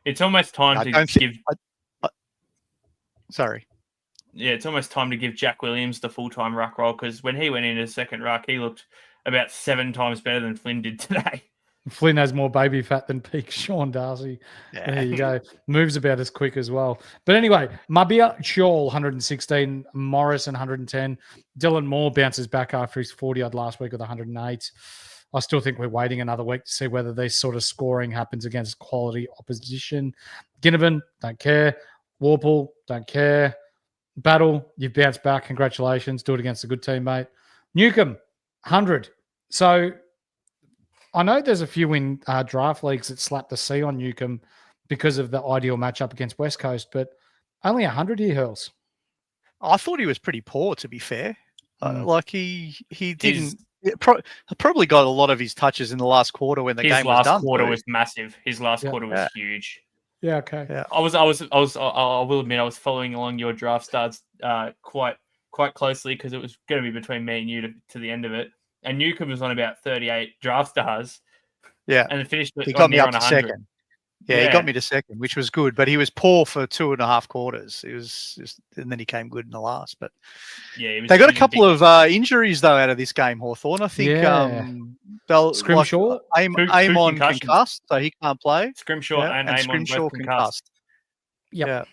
It's almost time to give. Sorry. Yeah, it's almost time to give Jack Williams the full-time ruck role because when he went into second ruck, he looked about 7 times better than Flynn did today. Flynn has more baby fat than peak Sean Darcy. Yeah. There you go. Moves about as quick as well. But anyway, Mabia Shaw, 116. Morrison, 110. Dylan Moore bounces back after his 40-odd last week with 108. I still think we're waiting another week to see whether this sort of scoring happens against quality opposition. Ginnivan, don't care. Warple, don't care. Battle, you've bounced back. Congratulations. Do it against a good team, mate. Newcomb, 100. So I know there's a few in draft leagues that slap the C on Newcomb because of the ideal matchup against West Coast, but only 100 here, Hurls. I thought he was pretty poor, to be fair. Like he didn't. Probably got a lot of his touches in the last quarter when the game was done. His last quarter was massive. His last quarter was huge. Yeah, okay. Yeah. I will admit I was following along your draft starts quite closely because it was going to be between me and you to the end of it. And Newcomb was on about 38 draft stars. Yeah. And finished he got me up to 100. second. Yeah, he got me to second, which was good. But he was poor for 2.5 quarters. It was just, and then he came good in the last. But they got a couple of injuries though out of this game, Hawthorn. I think Scrimshaw, Amon concussed, so he can't play. Scrimshaw and Amon Scrimshaw concussed. Yep.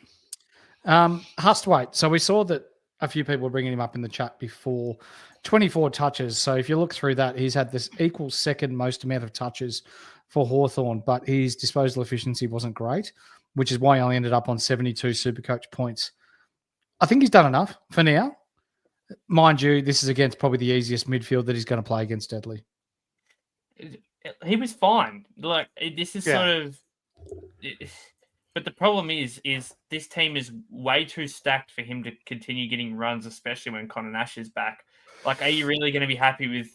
Hustwaite. So we saw that a few people were bringing him up in the chat before. 24 touches. So if you look through that, he's had this equal second most amount of touches for Hawthorn, but his disposal efficiency wasn't great, which is why he only ended up on 72 SuperCoach points. I think he's done enough for now. Mind you, this is against probably the easiest midfield that he's going to play against Deadly. He was fine. Like, this is sort of... But the problem is this team is way too stacked for him to continue getting runs, especially when Connor Nash is back. Like, are you really going to be happy with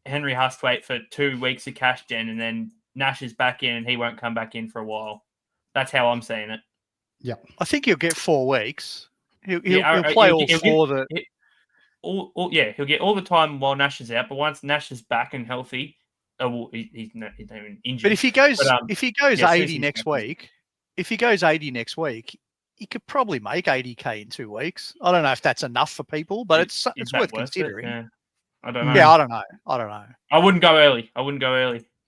Henry Hustwaite for 2 weeks of cash gen and then Nash is back in and he won't come back in for a while? That's how I'm seeing it. Yeah. I think he'll get 4 weeks. He'll play all 4. He'll get all the time while Nash is out, but once Nash is back and healthy, he's not even injured. But if he goes 80 next week, he could probably make 80K in 2 weeks. I don't know if that's enough for people, but it's worth considering. Yeah. I don't know. Yeah, I don't know. I wouldn't go early.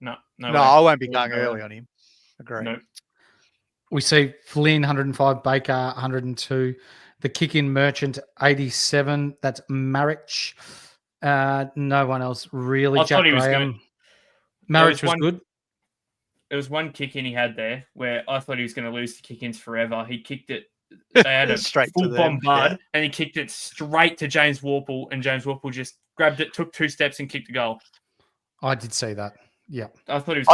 No, I won't be going early on him. Agree. Nope. We see Flynn, 105, Baker, 102. The kick-in merchant, 87. That's Marich. No one else really. I thought he was good. Marich was good. There was one kick-in he had there where I thought he was going to lose the kick-ins forever. He kicked it. They had a straight full bombard, and he kicked it straight to James Warple, and James Warple just grabbed it, took 2 steps, and kicked the goal. I did see that. Yeah, I thought he was.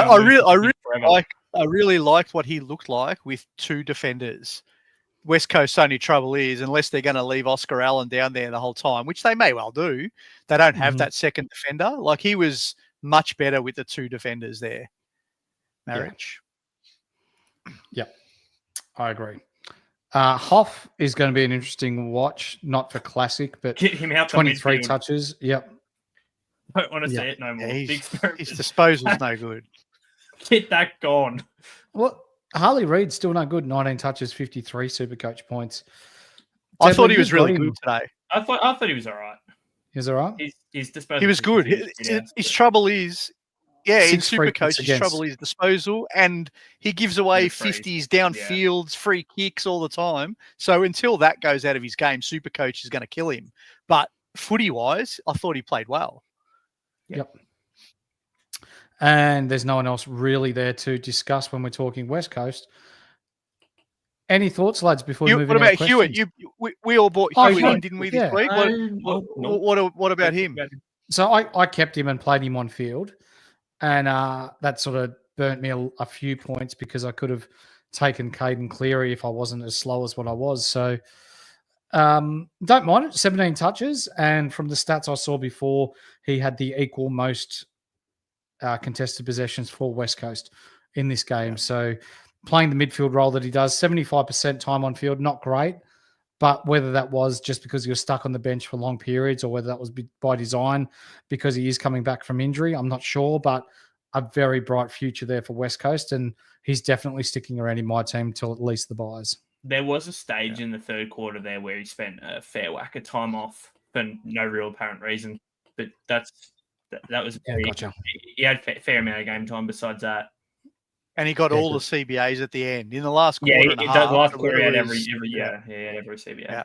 I really liked what he looked like with 2 defenders. West Coast's only trouble is, unless they're going to leave Oscar Allen down there the whole time, which they may well do, they don't have that second defender. Like, he was much better with the 2 defenders there. Marriage. Yeah, I agree. Hoff is going to be an interesting watch, not for classic, but get him out 23 touches. Yep. I don't want to see it no more. Yeah, his disposal's no good. Get that gone. Well, Harley Reid's still no good. 19 touches, 53 SuperCoach points. I thought he was really good today. I thought he was all right. He was all right. His disposal. He was good. His trouble is, in 6 free SuperCoach, kicks his against. trouble is disposal, and he gives away The frees. 50s downfields, free kicks all the time. So until that goes out of his game, SuperCoach is going to kill him. But footy-wise, I thought he played well. Yep. And there's no one else really there to discuss when we're talking West Coast. Any thoughts, lads, before we move What on? about Hewitt? We all bought Hewitt in, didn't we, this week? What about him? So I kept him and played him on field, and that sort of burnt me a few points because I could have taken Caden Cleary if I wasn't as slow as what I was. So don't mind it. 17 touches, and from the stats I saw before, he had the equal most contested possessions for West Coast in this game. So playing the midfield role that he does, 75% time on field, not great. But whether that was just because he was stuck on the bench for long periods or whether that was by design because he is coming back from injury, I'm not sure. But a very bright future there for West Coast, and he's definitely sticking around in my team till at least the buys. There was a stage in the third quarter there where he spent a fair whack of time off for no real apparent reason. But that was gotcha. He had a fair amount of game time besides that. And he got all the CBAs at the end in the last quarter and a half. The last quarter he had every CBA. Yeah.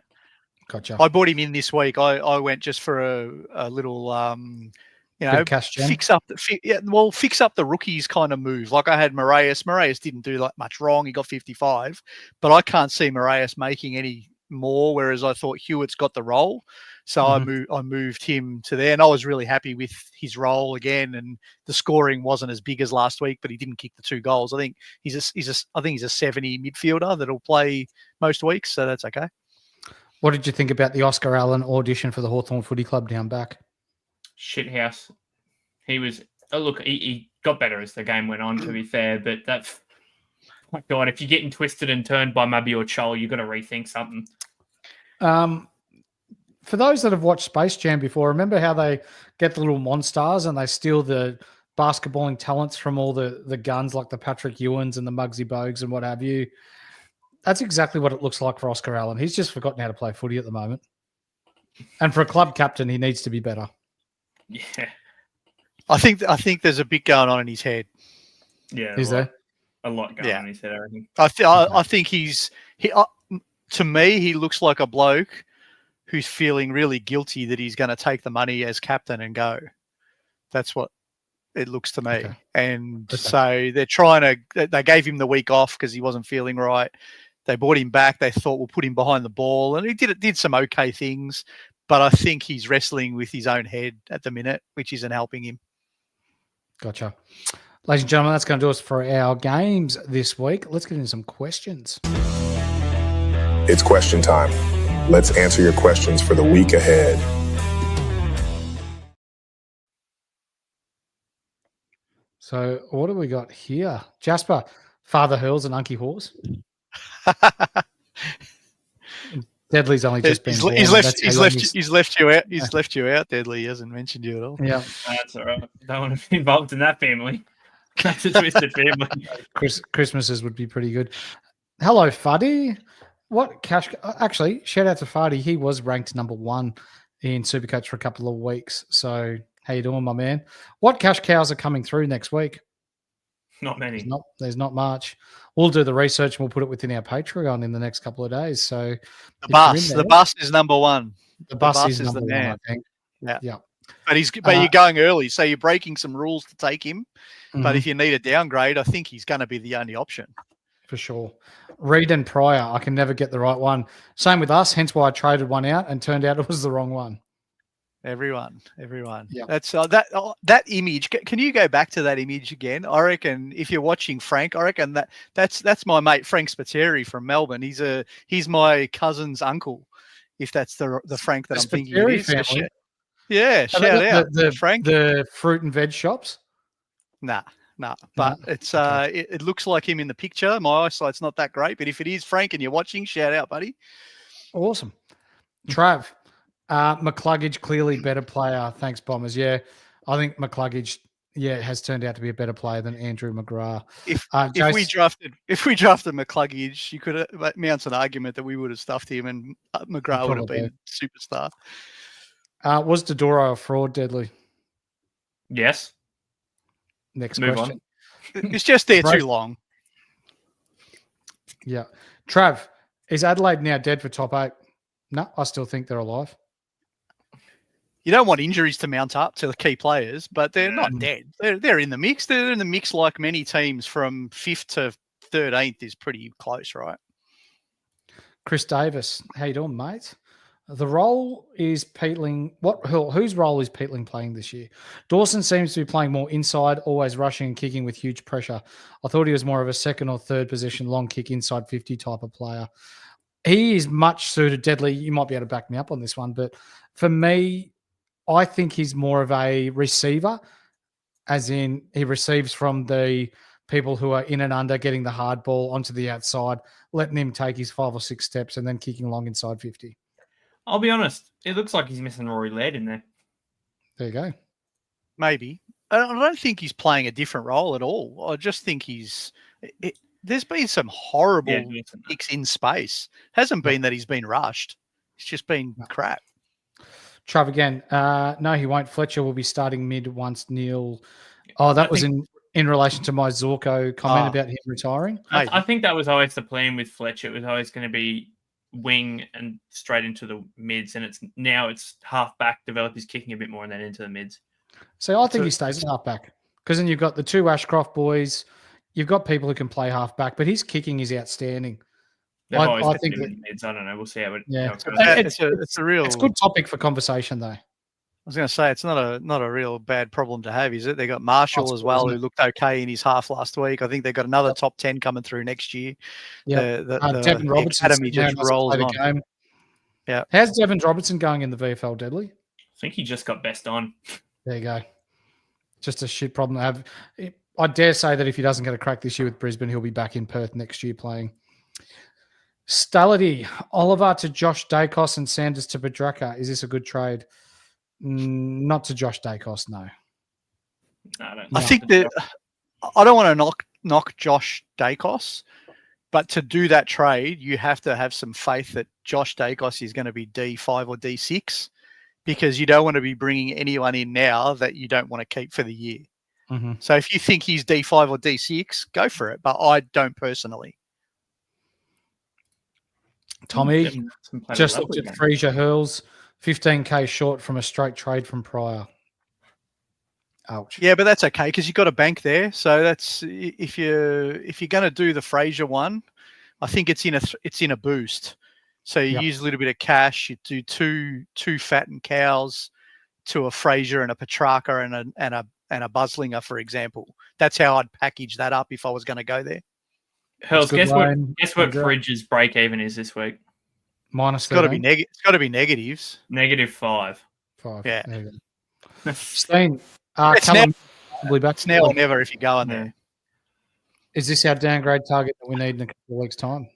Gotcha. I bought him in this week. I went just for a little, fix up the rookies kind of move. Like I had Moraes. Moraes didn't do like much wrong. He got 55, but I can't see Moraes making any more. Whereas I thought Hewitt's got the role. So I moved him to there, and I was really happy with his role again. And the scoring wasn't as big as last week, but he didn't kick the 2 goals. I think he's a 70 midfielder that'll play most weeks, so that's okay. What did you think about the Oscar Allen audition for the Hawthorn Footy Club down back? Shithouse. He was. Oh look, he got better as the game went on. To be fair, but that's. My God, if you're getting twisted and turned by Mubby or Chol, you've got to rethink something. For those that have watched Space Jam before, remember how they get the little monsters and they steal the basketballing talents from all the guns like the Patrick Ewans and the Muggsy Bogues and what have you? That's exactly what it looks like for Oscar Allen. He's just forgotten how to play footy at the moment. And for a club captain, he needs to be better. Yeah. I think there's a bit going on in his head. Yeah. Is there? A lot going on in his head, I reckon. I think to me, he looks like a bloke who's feeling really guilty that he's going to take the money as captain and go. That's what it looks to me. Okay. And so they gave him the week off because he wasn't feeling right. They brought him back. They thought we'll put him behind the ball, and he did some okay things, but I think he's wrestling with his own head at the minute, which isn't helping him. Gotcha. Ladies and gentlemen, that's going to do us for our games this week. Let's get into some questions. It's question time. Let's answer your questions for the week ahead. So what do we got here? Jasper, Father Hurls and Unky Horse. Deadly's only just been born. He's left you out. He's left you out, Deadly. He hasn't mentioned you at all. Yeah. That's all right. Don't want to be involved in that family. That's a twisted family. Christmases would be pretty good. Hello, Fuddy. What cash? Actually, shout out to Fuddy. He was ranked number 1 in SuperCoach for a couple of weeks. So how you doing, my man? What cash cows are coming through next week? Not many. There's not much. We'll do the research and we'll put it within our Patreon in the next couple of days. So the bus is number 1. The bus is the number man. 1, I think. Yeah. But you're going early, so you're breaking some rules to take him. But if you need a downgrade, I think he's going to be the only option. For sure. Reed and Pryor, I can never get the right one. Same with us, hence why I traded one out and turned out it was the wrong one. Everyone. Yeah. That's that image. Can you go back to that image again? I reckon if you're watching Frank, I reckon that's my mate Frank Spiteri from Melbourne. He's my cousin's uncle. If that's the Frank that I'm thinking it is. Family. Yeah, shout out Frank. The fruit and veg shops. Nah. But it's it looks like him in the picture. My eyesight's not that great, but if it is Frank and you're watching, shout out, buddy. Awesome. Trav, McCluggage clearly better player. Thanks, Bombers. Yeah, I think McCluggage yeah, has turned out to be a better player than Andrew McGrath. If Jace, we drafted McCluggage, you could mount an argument that we would have stuffed him and McGrath would have Probably. been superstar. was Dodoro a fraud, Deadly? Yes. Next Move question. It's just there too long. Yeah. Trav, is Adelaide now dead for top 8? No, I still think they're alive. You don't want injuries to mount up to the key players, but they're not dead. They're in the mix. They're in the mix like many teams from 5th to 13th is pretty close, right? Chris Davis, how you doing, mate? The role is Peatling. Whose role is Peatling playing this year? Dawson seems to be playing more inside, always rushing and kicking with huge pressure. I thought he was more of a second or third position, long kick inside 50 type of player. He is much suited. Deadly, you might be able to back me up on this one, but for me, I think he's more of a receiver, as in he receives from the people who are in and under, getting the hard ball onto the outside, letting him take his 5 or 6 steps and then kicking long inside 50. I'll be honest. It looks like he's missing Rory Laird in there. There you go. Maybe. I don't think he's playing a different role at all. I just think there's been some horrible kicks in space. Hasn't been that he's been rushed. It's just been crap. Trav again. No, he won't. Fletcher will be starting mid once Neil. Oh, that was in relation to my Zorko comment about him retiring. I think that was always the plan with Fletcher. It was always going to be wing and straight into the mids, and it's half back, develop his kicking a bit more and then into the mids. So I think he stays at half back, because then you've got the 2 Ashcroft boys, you've got people who can play half back, but his kicking is outstanding. I think that, mids. I don't know. We'll see how it yeah. goes. It's a real. It's a good topic for conversation, though. I was going to say it's not a real bad problem to have, is it? They got Marshall as well, who looked okay in his half last week. I think they got another top 10 coming through next year. Yeah, Devin Robertson academy just rolls on. Game. Yeah, how's Devin Robertson going in the VFL, Deadly? I think he just got best on. There you go. Just a shit problem to have. I dare say that if he doesn't get a crack this year with Brisbane, he'll be back in Perth next year playing. Stallity, Oliver to Josh Dacos and Sanders to Pedraka. Is this a good trade? Not to Josh Dacos, no. I think that I don't want to knock Josh Dacos, but to do that trade, you have to have some faith that Josh Dacos is going to be D5 or D6, because you don't want to be bringing anyone in now that you don't want to keep for the year. Mm-hmm. So if you think he's D5 or D6, go for it, but I don't personally. Tommy just looked at Fraser Hurls, 15K short from a straight trade from Pryor. Ouch. Yeah, but that's okay because you've got a bank there. So that's if you're going to do the Fraser one, I think it's in a boost. So you use a little bit of cash. You do two fattened cows to a Fraser and a Petrarca and a Buzzlinger, for example. That's how I'd package that up if I was going to go there. Hurls, guess what Fridge's break even is this week? Minus. It's got to be negatives. -5. Yeah. Steen, it's now or never if you go in there. Is this our downgrade target that we need in a couple of weeks' time?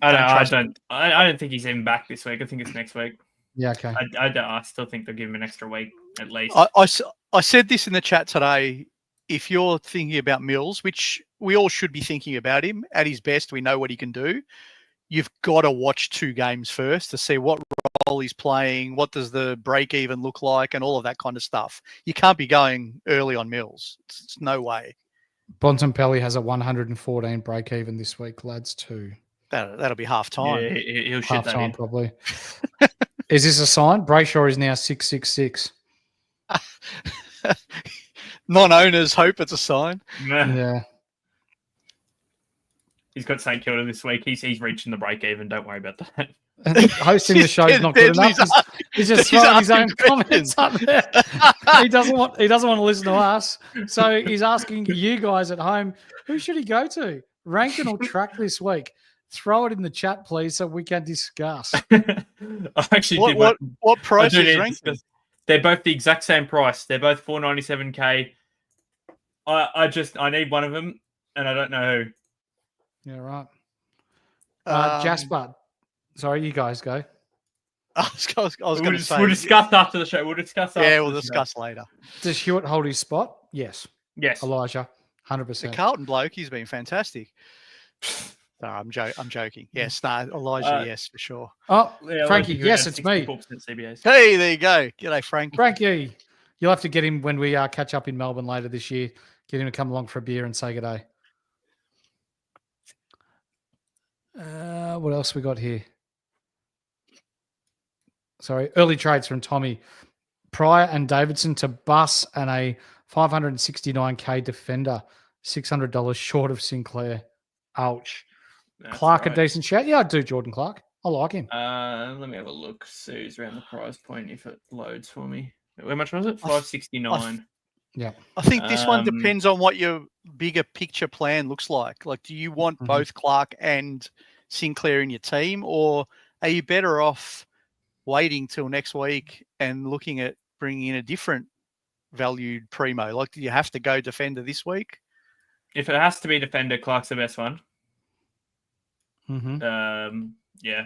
I don't think he's even back this week. I think it's next week. Yeah, okay. I still think they'll give him an extra week at least. I said this in the chat today. If you're thinking about Mills, which we all should be thinking about him at his best, we know what he can do. You've got to watch 2 games first to see what role he's playing, what does the break even look like, and all of that kind of stuff. You can't be going early on Mills. It's no way. Bontempelli has a 114 break even this week, lads, too. That'll be half time. Yeah, he'll shit that in. Probably. Is this a sign? Brayshaw is now 666. Non-owners hope it's a sign. Yeah. He's got St Kilda this week. He's reaching the break even. Don't worry about that. Hosting the show is not good enough. He's just throwing his own comments up there. He doesn't want to listen to us. So he's asking you guys at home, who should he go to? Rankin or Track this week? Throw it in the chat, please, so we can discuss. I actually what price is Rankin? They're both the exact same price. They're both $497K. I need one of them, and I don't know who. Yeah, right. Jasper. Sorry, you guys go. I was going to say. We'll discuss after the show. We'll discuss after Yeah, we'll the discuss later. Does Hewitt hold his spot? Yes. Yes. Elijah, The 100%. Carlton bloke, he's been fantastic. No, I'm joking. Yes, no, Elijah, yes, for sure. Oh, Yeah, Frankie, Elijah yes, had it's me. 64% CBAs. Hey, there you go. G'day, Frank. Frankie, you'll have to get him when we catch up in Melbourne later this year. Get him to come along for a beer and say good day. What else we got here? Sorry, early trades from Tommy. Pryor and Davidson to Bus and a 569k defender, $600 short of Sinclair. Ouch. That's Clark right. a decent shout. Yeah, I do Jordan Clark. I like him. Let me have a look. See who's around the price point if it loads for me. How much was it? 569. Yeah. I think this one depends on what your bigger picture plan looks like. Like, do you want both Clark and Sinclair in your team, or are you better off waiting till next week and looking at bringing in a different valued primo? Like, do you have to go defender this week? If it has to be defender, Clark's the best one. Mm-hmm. Yeah.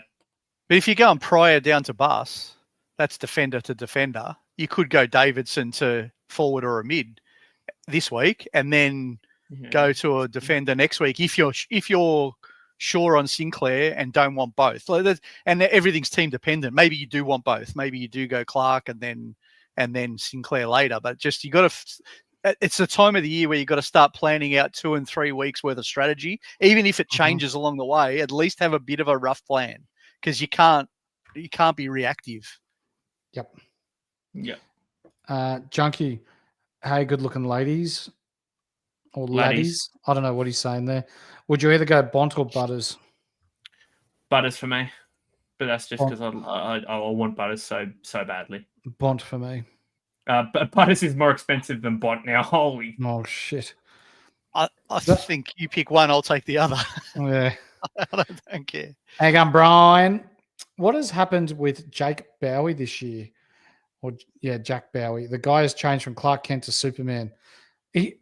But if you're going Pryor down to Bus, that's defender to defender. You could go Davidson to forward or a mid this week, and then go to a defender next week if you're sure on Sinclair and don't want both. And everything's team dependent. Maybe you do want both. Maybe you do go Clark and then Sinclair later. But just it's the time of the year where you've got to start planning out 2 and 3 weeks worth of strategy. Even if it changes along the way, at least have a bit of a rough plan, because you can't be reactive. Yep. Yeah. Junkie, hey, good looking ladies or laddies. I don't know what he's saying there. Would you either go Bont or Butters? Butters for me, but that's just because I want Butters so badly. Bont for me. But Butters is more expensive than Bont now. Holy. Oh shit! I think you pick one, I'll take the other. Yeah. I don't care. Hang on, Brian. What has happened with Jake Bowie this year? Jack Bowie. The guy has changed from Clark Kent to Superman. I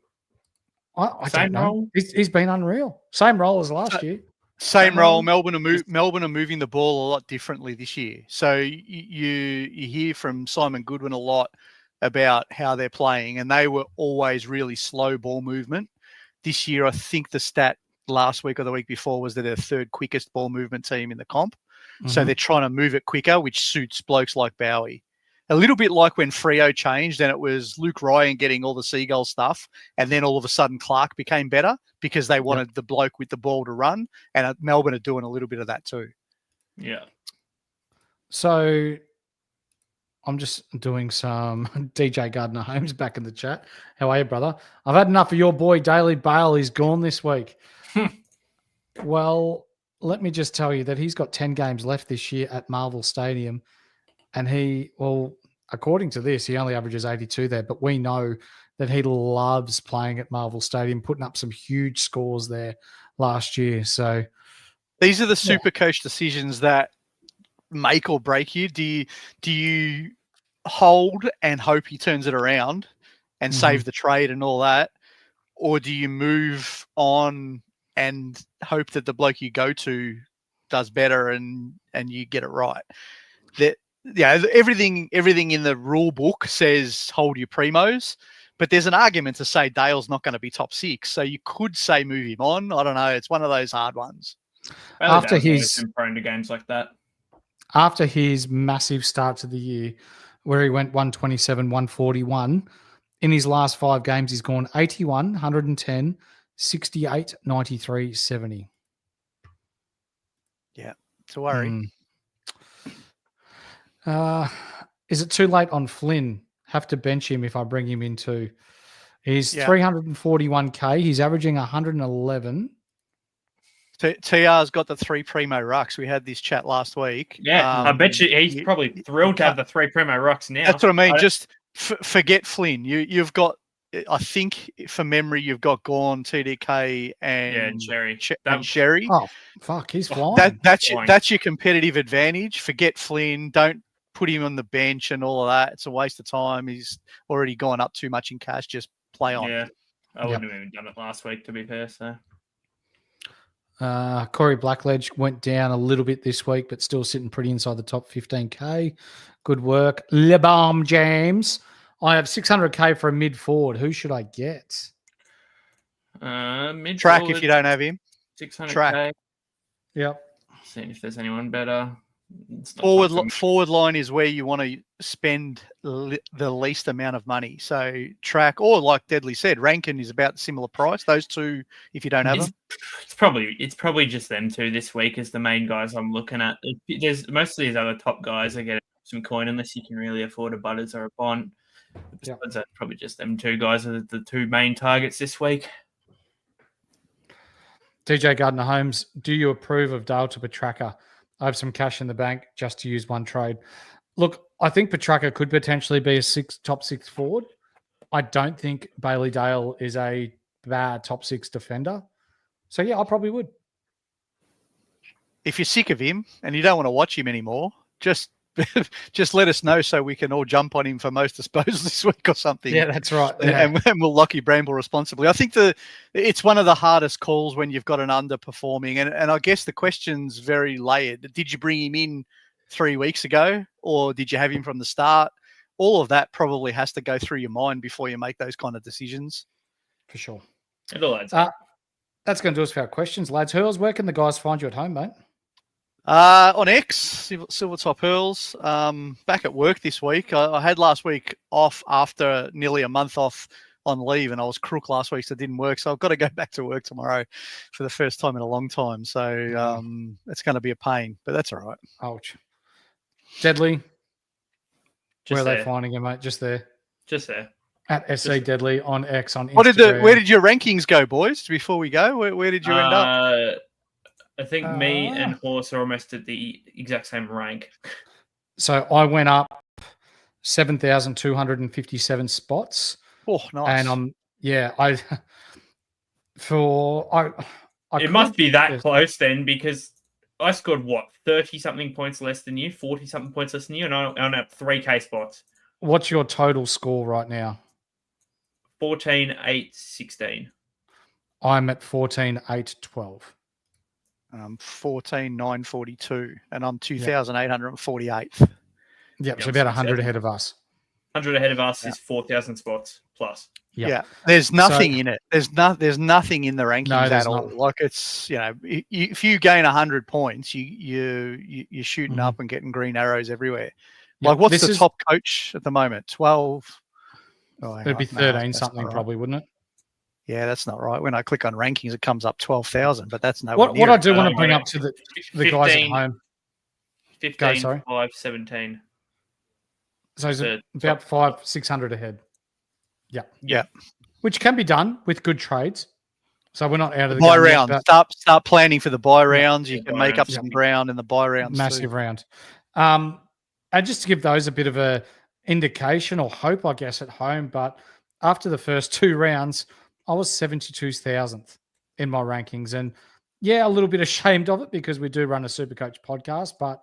don't know. Role? He's been unreal. Same role as last year. Same role. Melbourne are moving the ball a lot differently this year. So you hear from Simon Goodwin a lot about how they're playing, and they were always really slow ball movement. This year, I think the stat last week or the week before was that they're the third quickest ball movement team in the comp. So they're trying to move it quicker, which suits blokes like Bowie. A little bit like when Freo changed and it was Luke Ryan getting all the Seagull stuff, and then all of a sudden Clark became better because they wanted the bloke with the ball to run, and Melbourne are doing a little bit of that too. Yeah. So I'm just doing some DJ Gardner Holmes back in the chat. How are you, brother? I've had enough of your boy Daily Bale. He's gone this week. Well, let me just tell you that he's got 10 games left this year at Marvel Stadium. And according to this, he only averages 82 there. But we know that he loves playing at Marvel Stadium, putting up some huge scores there last year. So these are the SuperCoach decisions that make or break you. Do you hold and hope he turns it around and save the trade and all that? Or do you move on and hope that the bloke you go to does better and you get it right? Everything in the rule book says hold your primos, but there's an argument to say Dale's not going to be top 6. So you could say move him on. I don't know. It's one of those hard ones. After he's been prone to games like that. After his massive start to the year, where he went 127, 141, in his last 5 games, he's gone 81, 110, 68, 93, 70. Yeah, it's a worry. Is it too late on Flynn? Have to bench him if I bring him in too. He's 341k. He's averaging 111. TR's got the 3 primo rucks. We had this chat last week. Yeah, I bet you he's probably thrilled to have the 3 primo rucks now. That's what I mean. Just forget Flynn. You've got, I think from memory, you've got Gorn, TDK, and Sherry. Oh, fuck, he's flying. That's your competitive advantage. Forget Flynn. Don't put him on the bench and all of that. It's a waste of time. He's already gone up too much in cash. Just play on. Yeah, I wouldn't have even done it last week, to be fair. So Corey Blackledge went down a little bit this week, but still sitting pretty inside the top 15K. Good work. LeBarm James. I have 600K for a mid forward. Who should I get? Mid Track forward, if you don't have him. 600K. Track. Yep. Seeing if there's anyone better. It's not tough for me. Forward line is where you want to spend the least amount of money. So Track, or like Deadly said, Rankin is about similar price. Those two, if you don't have them. It's probably just them two this week as the main guys I'm looking at. There's most of these other top guys are getting some coin unless you can really afford a Butters or a Bond. Besides that, probably just them two guys are the two main targets this week. DJ Gardner-Holmes, do you approve of Dale to Petrarca? I have some cash in the bank just to use one trade. Look, I think Petrarca could potentially be a top six forward. I don't think Bailey Dale is a bad top six defender. So, yeah, I probably would. If you're sick of him and you don't want to watch him anymore, just let us know so we can all jump on him for most disposals this week or something. Yeah, that's right. Yeah. And we'll lock you Bramble responsibly. I think it's one of the hardest calls when you've got an underperforming. And I guess the question's very layered. Did you bring him in 3 weeks ago or did you have him from the start? All of that probably has to go through your mind before you make those kind of decisions. For sure. It all adds up. That's going to do us for our questions, lads. Hurls, where can the guys find you at home, mate? On X, Silvertop Hurls. Back at work this week. I had last week off after nearly a month off on leave, and I was crook last week, so it didn't work. So I've got to go back to work tomorrow for the first time in a long time. So it's going to be a pain, but that's all right. Ouch. Deadly. Just where are they finding you, mate? Just there. Just there. At SC Deadly on X on Instagram. Where did your rankings go, boys? Before we go, where did you end up? I think me and Horse are almost at the exact same rank. So I went up 7,257 spots. Oh, nice. And it must be that close then, because I scored 30-something points less than you, 40-something points less than you, and I'm at 3K spots. What's your total score right now? 14,816. I'm at 14,812. 14,942, and I'm 2,848. Yep, so about 100 ahead of us. 100 ahead of us is 4,000 spots plus. Yep. Yeah, there's nothing in it. There's nothing in the rankings at all. Not. Like it's if you gain 100 points, you're shooting up and getting green arrows everywhere. Yep. Like what's the top coach at the moment? 12. It'd be 13 something probably, wouldn't it? Yeah, that's not right. When I click on rankings, it comes up 12,000, but that's no. What I do want to bring up to the 15, guys at home. 15, 5, 17. So it's about 500-600 ahead. Yeah. Yeah. Which can be done with good trades. So we're not out of the buy rounds. Start planning for the buy rounds. You can make up some ground in the buy rounds. Massive round. And just to give those a bit of a indication or hope, I guess, at home. But after the first 2 rounds, I was 72,000th in my rankings. And yeah, a little bit ashamed of it because we do run a SuperCoach podcast. But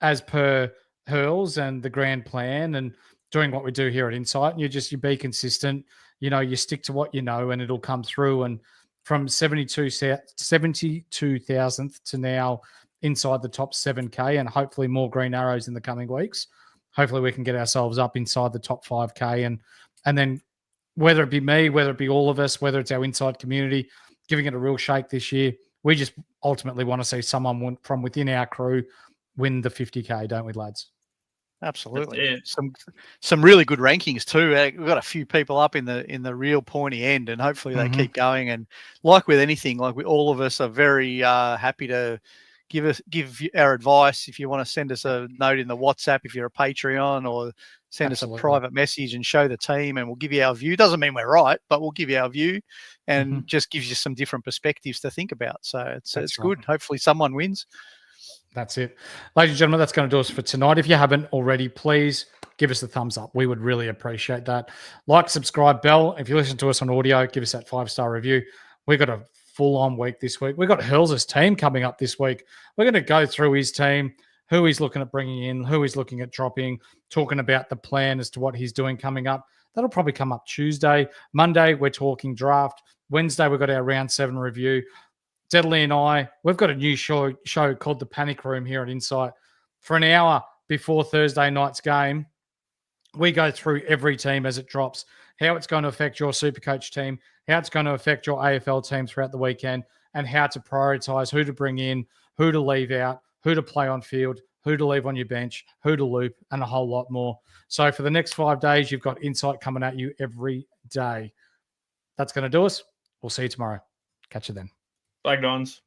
as per Hurls and the grand plan and doing what we do here at Insight, and you be consistent, you stick to what you know and it'll come through. And from 72,000th to now inside the top 7K and hopefully more green arrows in the coming weeks. Hopefully we can get ourselves up inside the top 5K and then whether it be me, whether it be all of us, whether it's our inside community, giving it a real shake this year. We just ultimately want to see someone from within our crew win the 50K, don't we, lads? Absolutely. Some really good rankings too. We've got a few people up in the real pointy end, and hopefully they keep going. And like with anything, all of us are very happy to give our advice. If you want to send us a note in the WhatsApp, if you're a Patreon, or send us a private message and show the team, and we'll give you our view. Doesn't mean we're right, but we'll give you our view, and just gives you some different perspectives to think about. So it's good. Hopefully someone wins. That's it. Ladies and gentlemen, that's going to do us for tonight. If you haven't already, please give us a thumbs up. We would really appreciate that. Like, subscribe, bell. If you listen to us on audio, give us that 5-star review. We've got a full-on week this week. We've got Hurls' team coming up this week. We're going to go through his team, who he's looking at bringing in, who he's looking at dropping, talking about the plan as to what he's doing coming up. That'll probably come up Tuesday. Monday, we're talking draft. Wednesday, we've got our round 7 review. Deadly and I, we've got a new show called The Panic Room here at Insight. For an hour before Thursday night's game, we go through every team as it drops, how it's going to affect your SuperCoach team, how it's going to affect your AFL team throughout the weekend, and how to prioritize who to bring in, who to leave out, who to play on field, who to leave on your bench, who to loop, and a whole lot more. So for the next 5 days, you've got Insight coming at you every day. That's going to do us. We'll see you tomorrow. Catch you then. Bye, Gons.